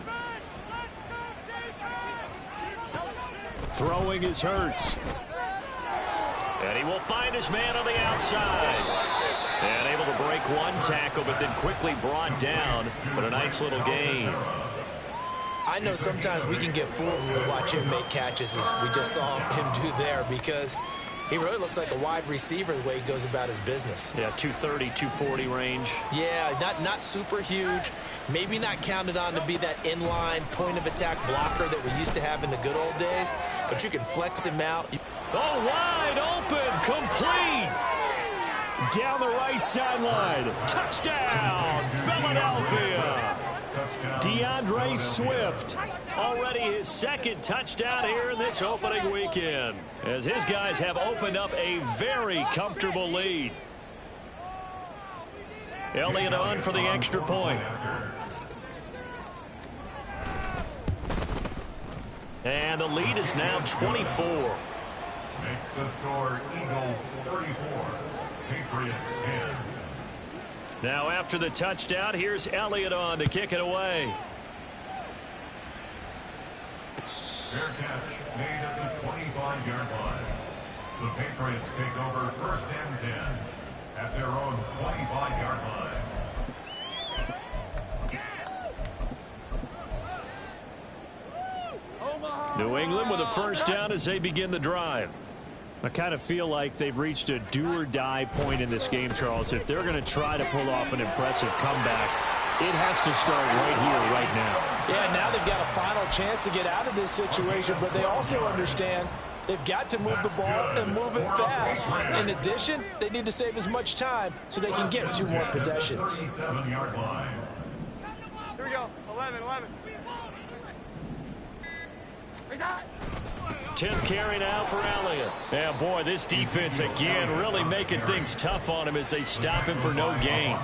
Throwing is Hurts. And he will find his man on the outside. And able to break one tackle, but then quickly brought down. But a nice little gain. I know sometimes we can get fooled when we watch him make catches, as we just saw him do there, because he really looks like a wide receiver the way he goes about his business. Yeah, 230, 240 range. Yeah, not super huge. Maybe not counted on to be that inline point-of-attack blocker that we used to have in the good old days, but you can flex him out. Oh, wide open, complete. Down the right sideline. Touchdown, Philadelphia. DeAndre Swift, already his 2nd touchdown here in this opening weekend, as his guys have opened up a very comfortable lead. Elliott on for the extra point. And the lead is now 24. Makes the score Eagles 34, Patriots 10. Now after the touchdown, here's Elliott on to kick it away. Fair catch made at the 25-yard line. The Patriots take over first and 10 at their own 25-yard line. New England with a first down as they begin the drive. I kind of feel like they've reached a do-or-die point in this game, Charles. If they're going to try to pull off an impressive comeback, It has to start right here, right now. Yeah, now they've got a final chance to get out of this situation, but they also understand they've got to move the ball and move it fast. In addition, they need to save as much time so they can get 2 more possessions. 37-yard line. Here we go. 11. 10th carry now for Elliott. Yeah, boy, this defense again really making things tough on him as they stop him for no gain.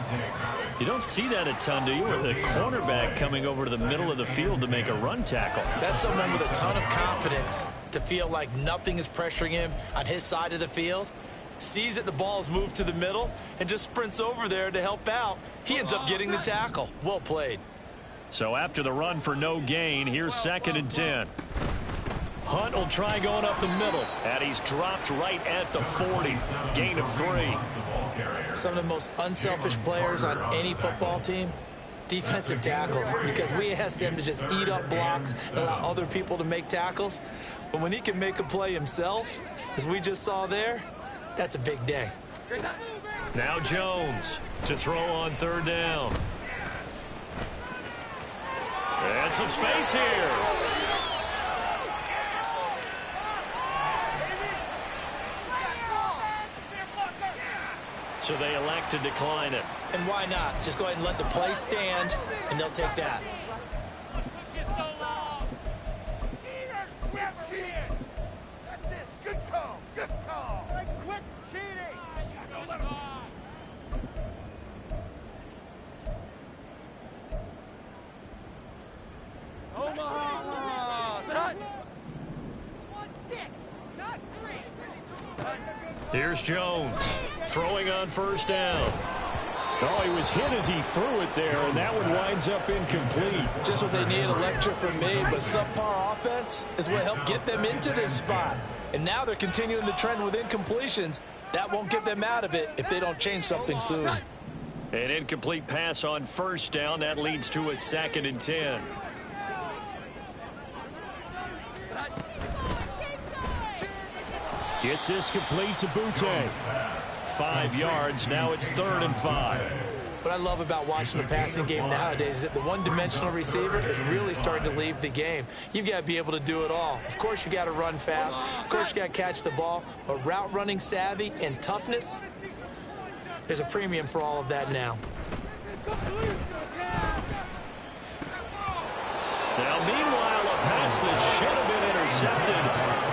You don't see that a ton, do you? The cornerback coming over to the middle of the field to make a run tackle. That's someone with a ton of confidence to feel like nothing is pressuring him on his side of the field. Sees that the ball's moved to the middle and just sprints over there to help out. He ends up getting the tackle. Well played. So after the run for no gain, here's 2nd and 10. Hunt will try going up the middle, and he's dropped right at the 40. Gain of 3. Some of the most unselfish players on any football team, defensive tackles, because we ask them to just eat up blocks and allow other people to make tackles. But when he can make a play himself, as we just saw there, that's a big day. Now Jones to throw on 3rd down. And some space here. So they elect to decline it. And why not? Just go ahead and let the play stand, and they'll take that. That's it. Good call. Quit cheating. Omaha. 1-6, not 3. Here's Jones throwing on 1st down. Oh, he was hit as he threw it there, and that one winds up incomplete. Just what they need, a lecture from me, but subpar offense is what helped get them into this spot. And now they're continuing the trend with incompletions. That won't get them out of it if they don't change something soon. An incomplete pass on 1st down. That leads to a 2nd and 10. Gets this complete to Butte. 5 yards. Now it's 3rd and 5. What I love about watching the passing game nowadays is that the one-dimensional receiver is really starting to leave the game. You've got to be able to do it all. Of course, you got to run fast. Of course, you got to catch the ball. But route running savvy and toughness, there's a premium for all of that now. Now, meanwhile, a pass that should have been intercepted,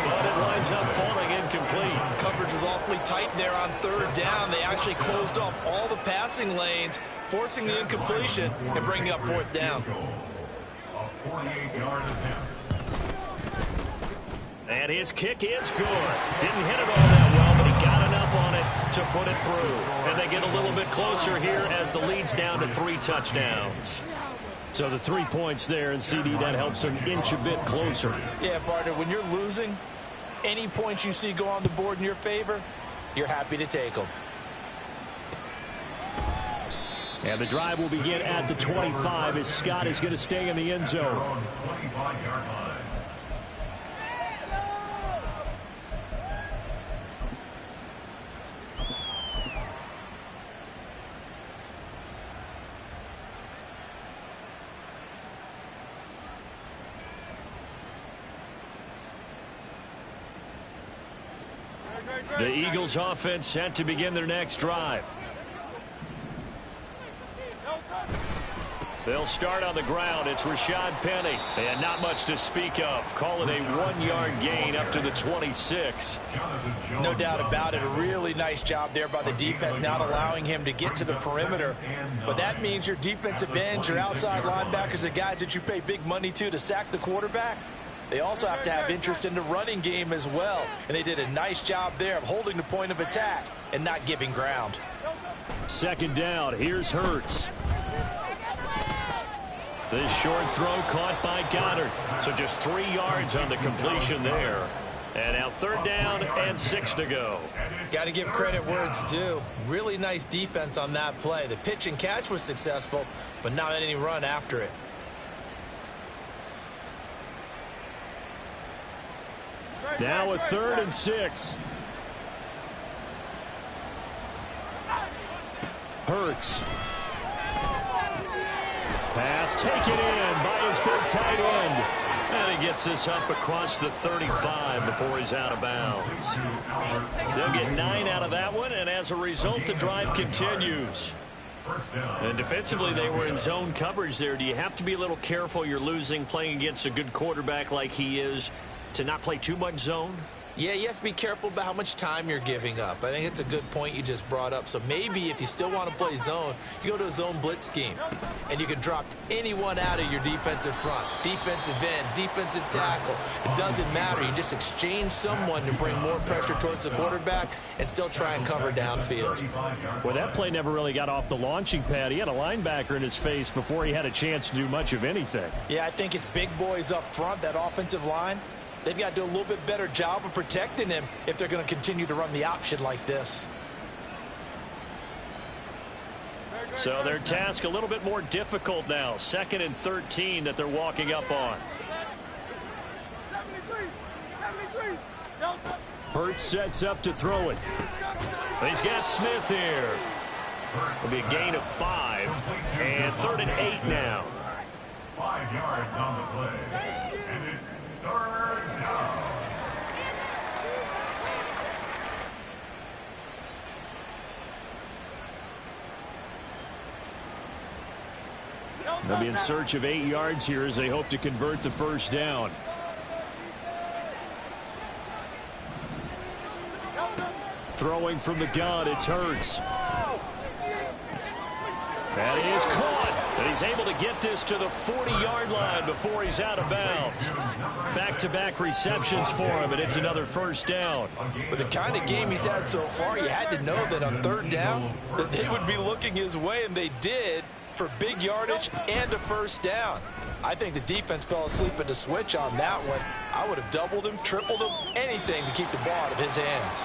but it winds up falling incomplete. Coverage was awfully tight there on 3rd down. They actually closed off all the passing lanes, forcing the incompletion and bringing up 4th down. A 48-yard attempt. And his kick is good. Didn't hit it all that well, but he got enough on it to put it through. And they get a little bit closer here as the lead's down to 3 touchdowns. So the 3 points there, and CD, that helps them inch a bit closer. Yeah, partner, when you're losing, any points you see go on the board in your favor, you're happy to take them. And the drive will begin at the 25 as Scott is going to stay in the end zone. 25-yard line. The Eagles offense set to begin their next drive. They'll start on the ground. It's Rashad Penny. And not much to speak of. Call it a 1-yard gain up to the 26. No doubt about it. A really nice job there by the defense, not allowing him to get to the perimeter. But that means your defensive ends, your outside linebackers, the guys that you pay big money to sack the quarterback, they also have to have interest in the running game as well. And they did a nice job there of holding the point of attack and not giving ground. 2nd down. Here's Hurts. This short throw caught by Goddard. So just 3 yards on the completion there. And now 3rd down and 6 to go. Got to give credit where it's due. Really nice defense on that play. The pitch and catch was successful, but not any run after it. Now a 3rd and 6. Hurts. Pass taken in by his big tight end. And he gets this up across the 35 before he's out of bounds. They'll get 9 out of that one, and as a result, the drive continues. And defensively, they were in zone coverage there. Do you have to be a little careful? You're losing playing against a good quarterback like he is to not play too much zone? Yeah, you have to be careful about how much time you're giving up. I think it's a good point you just brought up. So maybe if you still want to play zone, you go to a zone blitz scheme. And you can drop anyone out of your defensive front. Defensive end, defensive tackle. It doesn't matter. You just exchange someone to bring more pressure towards the quarterback and still try and cover downfield. Well, that play never really got off the launching pad. He had a linebacker in his face before he had a chance to do much of anything. Yeah, I think it's big boys up front, that offensive line. They've got to do a little bit better job of protecting him if they're going to continue to run the option like this. So their task a little bit more difficult now. 2nd and 13 that they're walking up on. Hurts sets up to throw it. He's got Smith here. It'll be a gain of 5. And 3rd and 8 now. 5 yards on the play. And it's 3rd down. They'll be in search of 8 yards here as they hope to convert the first down. Throwing from the gun, it's Hurts. That is caught. And he's able to get this to the 40-yard line before he's out of bounds. Back-to-back receptions for him, and it's another first down. With the kind of game he's had so far, you had to know that on 3rd down that they would be looking his way, and they did, for big yardage and a first down. I think the defense fell asleep at the switch on that one. I would have doubled him, tripled him, anything to keep the ball out of his hands.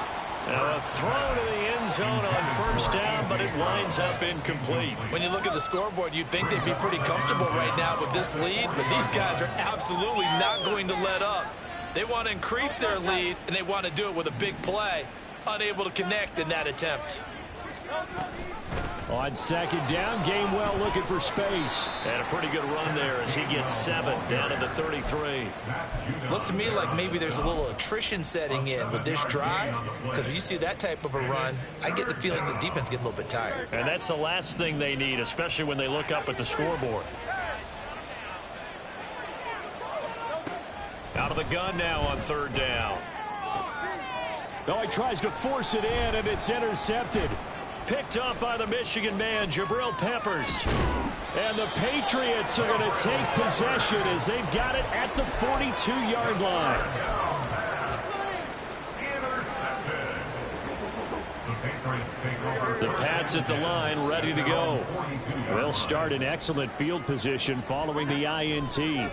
Now a throw to the end zone on first down, but it winds up incomplete. When you look at the scoreboard, you'd think they'd be pretty comfortable right now with this lead, but these guys are absolutely not going to let up. They want to increase their lead, and they want to do it with a big play. Unable to connect in that attempt. On 2nd down, Gainwell looking for space. And a pretty good run there as he gets 7 down to the 33. Looks to me like maybe there's a little attrition setting in with this drive, because when you see that type of a run, I get the feeling the defense gets a little bit tired. And that's the last thing they need, especially when they look up at the scoreboard. Out of the gun now on 3rd down. Oh, he tries to force it in, and it's intercepted. Picked up by the Michigan man, Jabril Peppers. And the Patriots are going to take possession as they've got it at the 42-yard line. The Pats at the line, ready to go. They'll start in excellent field position following the INT.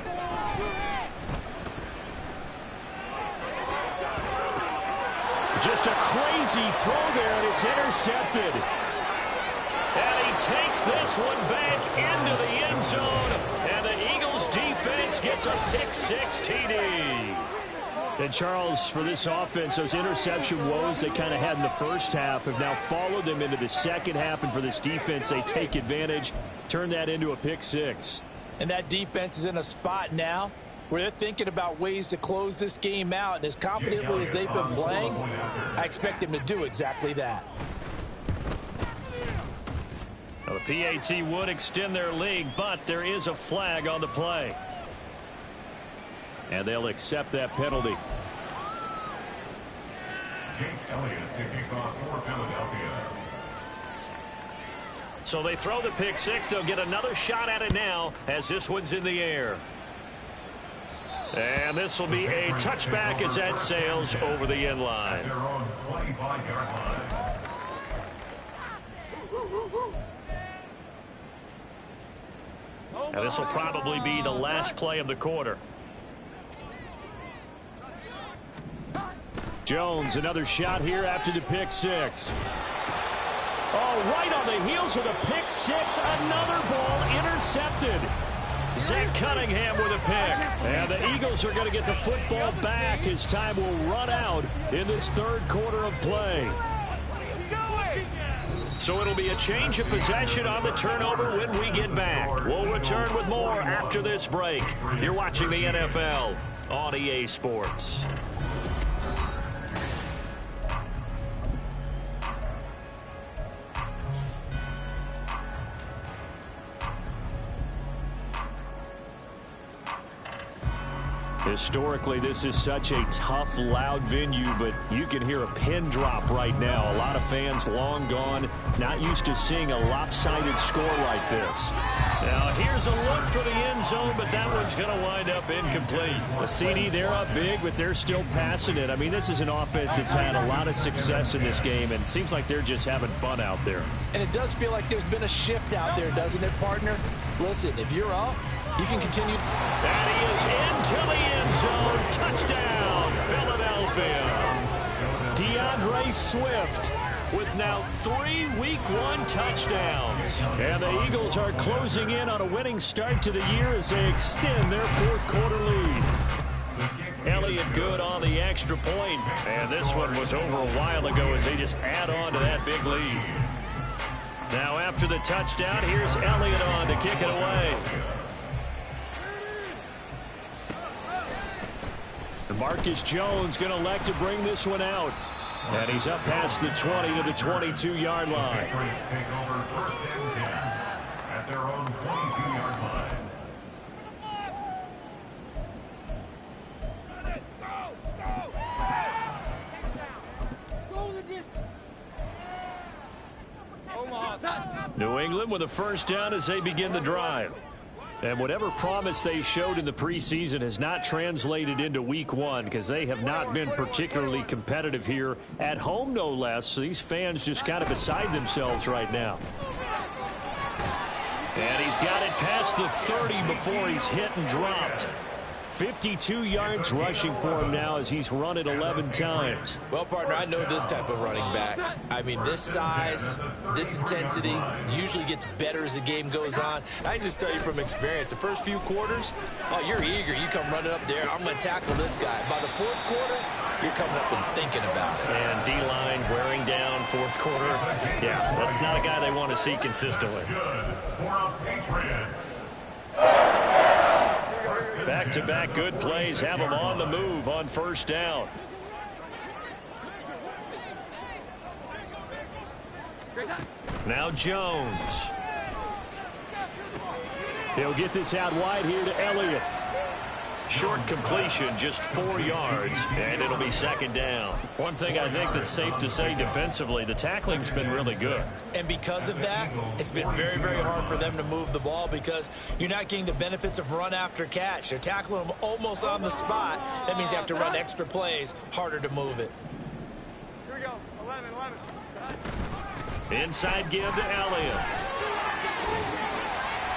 Just a crazy throw there, and it's intercepted. And he takes this one back into the end zone, and the Eagles defense gets a pick-6 TD. And Charles, for this offense, those interception woes they kind of had in the first half have now followed them into the second half, and for this defense, they take advantage, turn that into a pick-6. And that defense is in a spot now where they're thinking about ways to close this game out, and as confidently as they've been playing, I expect them to do exactly that. Well, the PAT would extend their lead, but there is a flag on the play. And they'll accept that penalty. Jake Elliott to kick off for Philadelphia. So they throw the pick-6. They'll get another shot at it now as this one's in the air. And this will be a touchback as that sails over the end line. Their own 25-yard line. And this will probably be the last play of the quarter. Jones, another shot here after the pick-6. Oh, right on the heels of the pick-6. Another ball intercepted. Zach Cunningham with a pick. And the Eagles are going to get the football back as time will run out in this third quarter of play. So it'll be a change of possession on the turnover when we get back. We'll return with more after this break. You're watching the NFL on EA Sports. Historically, this is such a tough, loud venue, but you can hear a pin drop right now. A lot of fans long gone, not used to seeing a lopsided score like this. Now, here's a look for the end zone, but that one's going to wind up incomplete. The CD, they're up big, but they're still passing it. I mean, this is an offense that's had a lot of success in this game, and it seems like they're just having fun out there. And it does feel like there's been a shift out there, doesn't it, partner? Listen, if you're up, you can continue. And he is into the end zone. Touchdown, Philadelphia. DeAndre Swift with now 3 Week 1 touchdowns. And the Eagles are closing in on a winning start to the year as they extend their fourth quarter lead. Elliott good on the extra point. And this one was over a while ago as they just add on to that big lead. Now after the touchdown, here's Elliott on to kick it away. Marcus Jones going to elect to bring this one out. And he's up past the 20 to the 22-yard line. Patriots take over first and 10 at their own 22-yard line. Go the distance. New England with a first down as they begin the drive. And whatever promise they showed in the preseason has not translated into Week 1 because they have not been particularly competitive here at home, no less. So these fans just kind of beside themselves right now. And he's got it past the 30 before he's hit and dropped. 52 yards rushing for him now as he's run it 11 times. Well, partner, I know this type of running back. I mean, this size, this intensity usually gets better as the game goes on. I can just tell you from experience, the first few quarters, oh, you're eager. You come running up there, I'm going to tackle this guy. By the fourth quarter, you're coming up and thinking about it. And D-line wearing down fourth quarter. Yeah, that's not a guy they want to see consistently. Good for our Patriots. Back-to-back good plays have them on the move on first down. Now Jones. He'll get this out wide here to Elliott. Short completion, just 4 yards, and it'll be second down. One thing I think that's safe to say defensively, the tackling's been really good. And because of that, it's been very, very hard for them to move the ball because you're not getting the benefits of run after catch. They're tackling them almost on the spot. That means you have to run extra plays, harder to move it. Here we go. 11. Inside give to Elliott.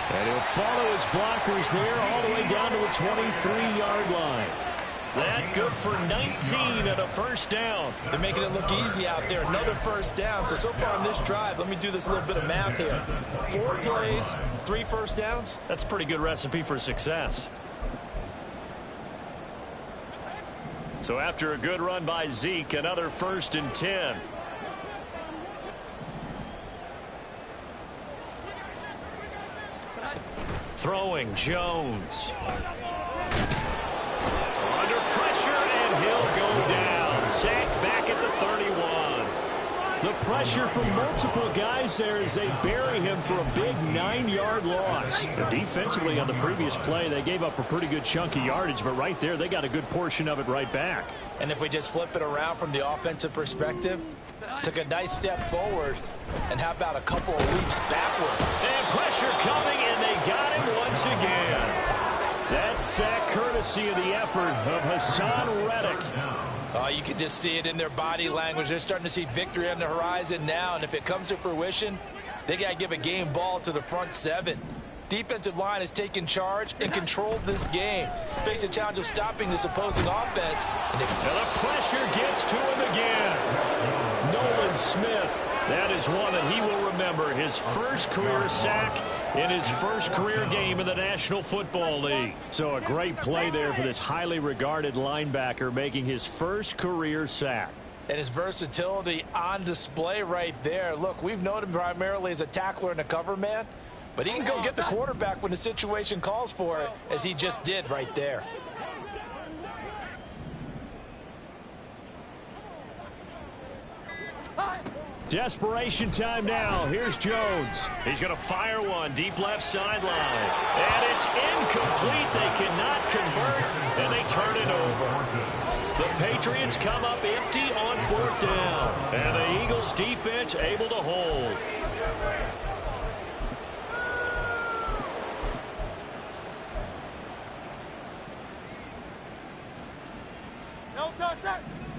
And he'll follow his blockers there all the way down to the 23-yard line. That good for 19 and a first down. They're making it look easy out there. Another first down. So far on this drive, let me do this little bit of math here. 4 plays, 3 first downs. That's a pretty good recipe for success. So after a good run by Zeke, another 1st and 10. Throwing Jones. Under pressure, and he'll go down. Sacked back at the 31. The pressure from multiple guys there as they bury him for a big 9-yard loss. Defensively on the previous play, they gave up a pretty good chunk of yardage, but right there, they got a good portion of it right back. And if we just flip it around from the offensive perspective, took a nice step forward, and how about a couple of leaps backward? And pressure coming, and they got him once again. That sack courtesy of the effort of Hassan Reddick. Oh, you can just see it in their body language. They're starting to see victory on the horizon now, and if it comes to fruition, they got to give a game ball to the front 7. Defensive line has taken charge and controlled this game. Face a challenge of stopping this opposing offense. And the pressure gets to him again. Nolan Smith. That is one that he will remember. His first career sack in his first career game in the National Football League. So a great play there for this highly regarded linebacker making his first career sack. And his versatility on display right there. Look, we've known him primarily as a tackler and a cover man, but he can go get the quarterback when the situation calls for it, as he just did right there. Desperation time now. Here's Jones. He's going to fire one deep left sideline. And it's incomplete. They cannot convert, and they turn it over. The Patriots come up empty on 4th down. And the Eagles defense able to hold.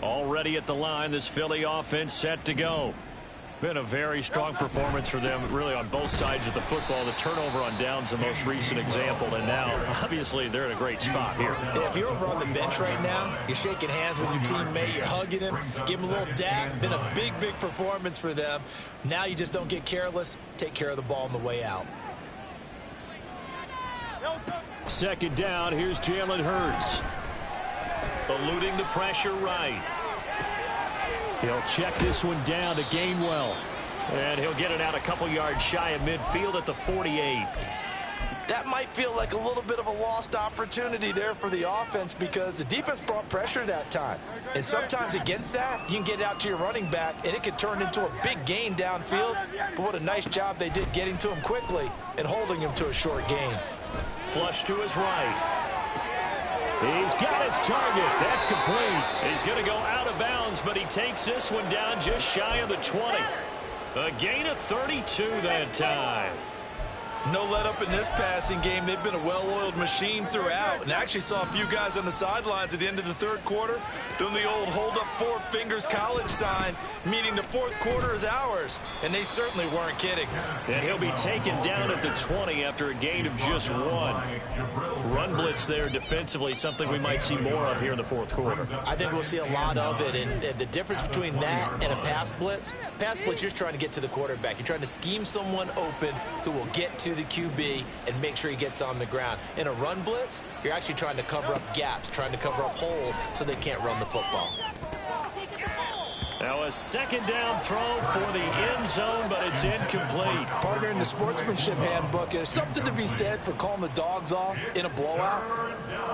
Already at the line, this Philly offense set to go. Been a very strong performance for them, really, on both sides of the football. The turnover on downs, the most recent example, and now, obviously, they're in a great spot here. If you're over on the bench right now, you're shaking hands with your teammate, you're hugging him, give him a little dap. Been a big, big performance for them. Now you just don't get careless. Take care of the ball on the way out. 2nd down, here's Jalen Hurts. Eluding the pressure right. He'll check this one down to Gainwell. And he'll get it out a couple yards shy of midfield at the 48. That might feel like a little bit of a lost opportunity there for the offense, because the defense brought pressure that time. And sometimes against that, you can get out to your running back, and it could turn into a big gain downfield. But what a nice job they did getting to him quickly and holding him to a short gain. Flush to his right. He's got his target. That's complete. He's going to go out of bounds, but he takes this one down just shy of the 20. A gain of 32 that time. No let up in this passing game. They've been a well-oiled machine throughout, and actually saw a few guys on the sidelines at the end of the 3rd quarter doing the old hold up 4 fingers college sign, meaning the 4th quarter is ours, and they certainly weren't kidding. And he'll be taken down at the 20 after a gain of just 1. Run blitz there defensively, something we might see more of here in the 4th quarter. I think we'll see a lot of it, and the difference between that and a pass blitz, you're just trying to get to the quarterback. You're trying to scheme someone open who will get to the QB and make sure he gets on the ground. In a run blitz, you're actually trying to cover up gaps, trying to cover up holes so they can't run the football. Now a 2nd down throw for the end zone, but it's incomplete. Partner, in the sportsmanship handbook, there's something to be said for calling the dogs off in a blowout.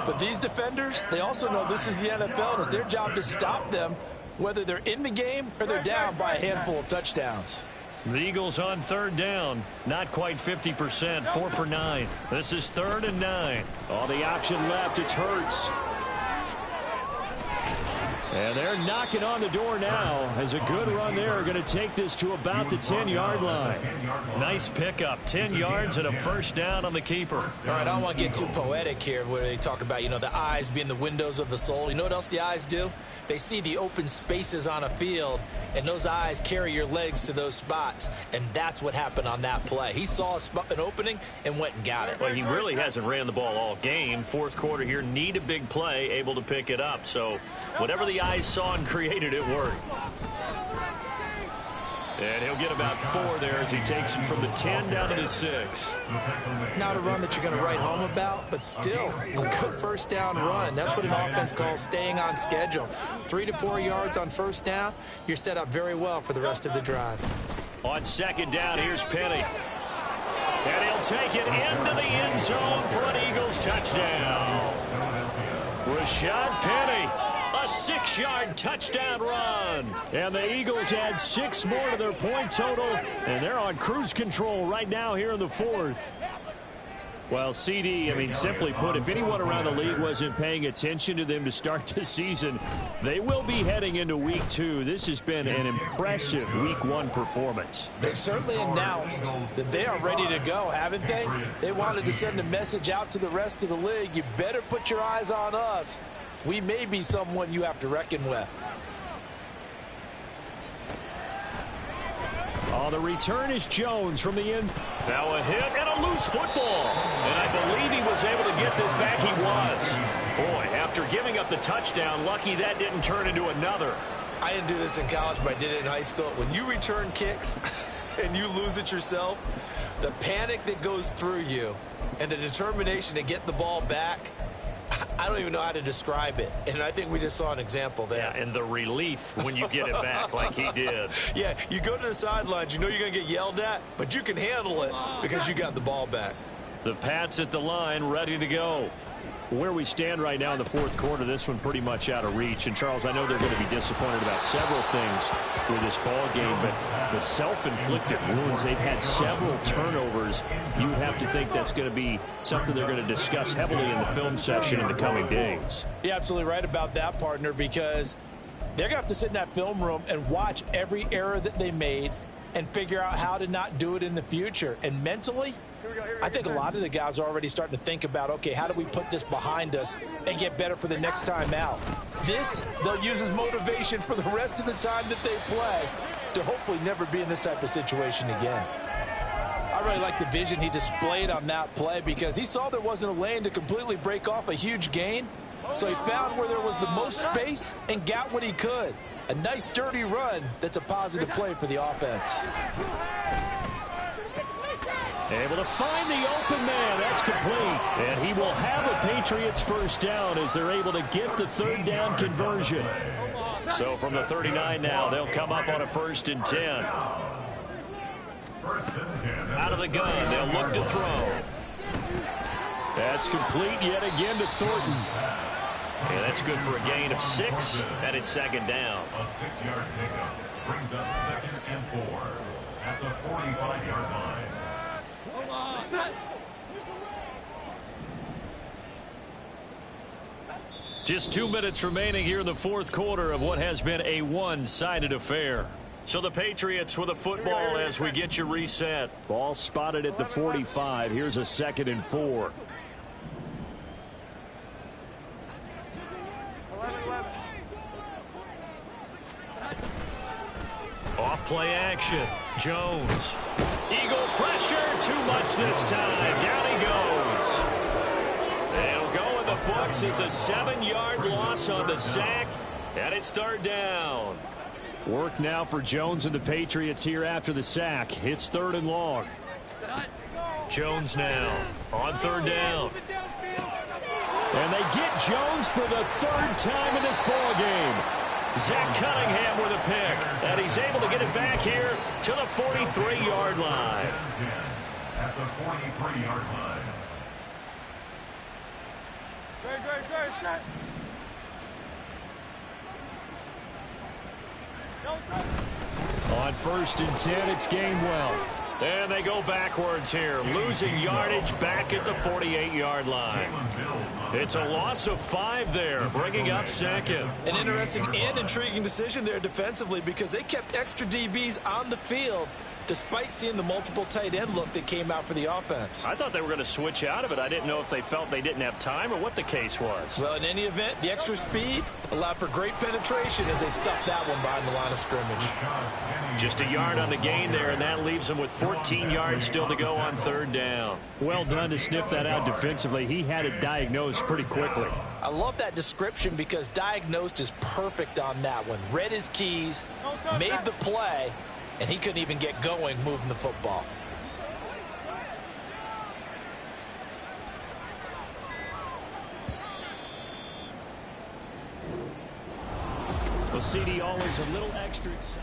But these defenders, they also know this is the NFL, and it's their job to stop them, whether they're in the game or they're down by a handful of touchdowns. The Eagles on 3rd down. Not quite 50%. 4 for 9. This is 3rd and 9. All the option left, it's Hurts. And they're knocking on the door now, as a good run there going to take this to about the 10-yard line. Nice pickup, 10 yards and a 1st down on the keeper. All right, I don't want to get too poetic here where they talk about, the eyes being the windows of the soul. You know what else the eyes do? They see the open spaces on a field, and those eyes carry your legs to those spots, and that's what happened on that play. He saw an opening and went and got it. Well, he really hasn't ran the ball all game. 4th quarter here, need a big play, able to pick it up. So whatever the eyes saw and created, it worked. And he'll get about 4 there as he takes it from the 10 down to the 6. Not a run that you're going to write home about, but still a good 1st down run. That's what an offense calls staying on schedule. 3 to 4 yards on 1st down, you're set up very well for the rest of the drive. On 2nd down, here's Penny. And he'll take it into the end zone for an Eagles touchdown. Rashad Penny. A 6-yard touchdown run. And the Eagles add 6 more to their point total, and they're on cruise control right now here in the 4th. Well, CD, simply put, if anyone around the league wasn't paying attention to them to start the season, they will be heading into Week 2. This has been an impressive Week 1 performance. They've certainly announced that they are ready to go, haven't they? They wanted to send a message out to the rest of the league. You better put your eyes on us. We may be someone you have to reckon with. Oh, the return is Jones from the end. Now a hit and a loose football. And I believe he was able to get this back. He was. Boy, after giving up the touchdown, lucky that didn't turn into another. I didn't do this in college, but I did it in high school. When you return kicks and you lose it yourself, the panic that goes through you and the determination to get the ball back, I don't even know how to describe it, and I think we just saw an example there. Yeah, and the relief when you get it back like he did. Yeah, you go to the sidelines, you know you're going to get yelled at, but you can handle it because you got the ball back. The Pats at the line, ready to go. Where we stand right now in the fourth quarter, this one pretty much out of reach. And, Charles, I know they're going to be disappointed about several things with this ball game, but the self-inflicted wounds, they've had several turnovers. You would have to think that's going to be something they're going to discuss heavily in the film session in the coming days. You're absolutely right about that, partner, because they're going to have to sit in that film room and watch every error that they made and figure out how to not do it in the future. And mentally, I think a lot of the guys are already starting to think about, okay, how do we put this behind us and get better for the next time out? This, they'll use as motivation for the rest of the time that they play to hopefully never be in this type of situation again. I really like the vision he displayed on that play because he saw there wasn't a lane to completely break off a huge gain. So he found where there was the most space and got what he could. A nice, dirty run that's a positive play for the offense. Able to find the open man. That's complete. And he will have a Patriots first down as they're able to get the third down conversion. So from the 39 now, they'll come up on a 1st and 10. Out of the gun, they'll look to throw. That's complete yet again to Thornton. And that's good for a gain of 6, and it's 2nd down. A 6-yard pickup brings up 2nd and 4 at the 45-yard line. Just 2 minutes remaining here in the fourth quarter of what has been a one-sided affair. So the Patriots with a football as we get you reset. Ball spotted at the 45. Here's a 2nd and 4. Off play action. Jones. Eagle pressure. Too much this time. Down he goes. They'll go in the books as a 7-yard loss on the sack. And it's 3rd down. Work now for Jones and the Patriots here after the sack. It's 3rd and long. Jones now on 3rd down. And they get Jones for the 3rd time in this ball game. Zach Cunningham with a pick. And he's able to get it back here to the 43-yard line. At the 43-yard line. Good. On 1st and 10, it's Gainwell. And they go backwards here, losing yardage back at the 48-yard line. It's a loss of 5 there, bringing up 2nd. An interesting and intriguing decision there defensively because they kept extra DBs on the field despite seeing the multiple tight end look that came out for the offense. I thought they were going to switch out of it. I didn't know if they felt they didn't have time or what the case was. Well, in any event, the extra speed allowed for great penetration as they stuffed that one behind the line of scrimmage. Just a yard on the gain there, and that leaves them with 14 yards still to go on 3rd down. Well done to sniff that out defensively. He had it diagnosed pretty quickly. I love that description because diagnosed is perfect on that one. Read his keys, made the play, and he couldn't even get going moving the football. Well, CD always a little extra excited.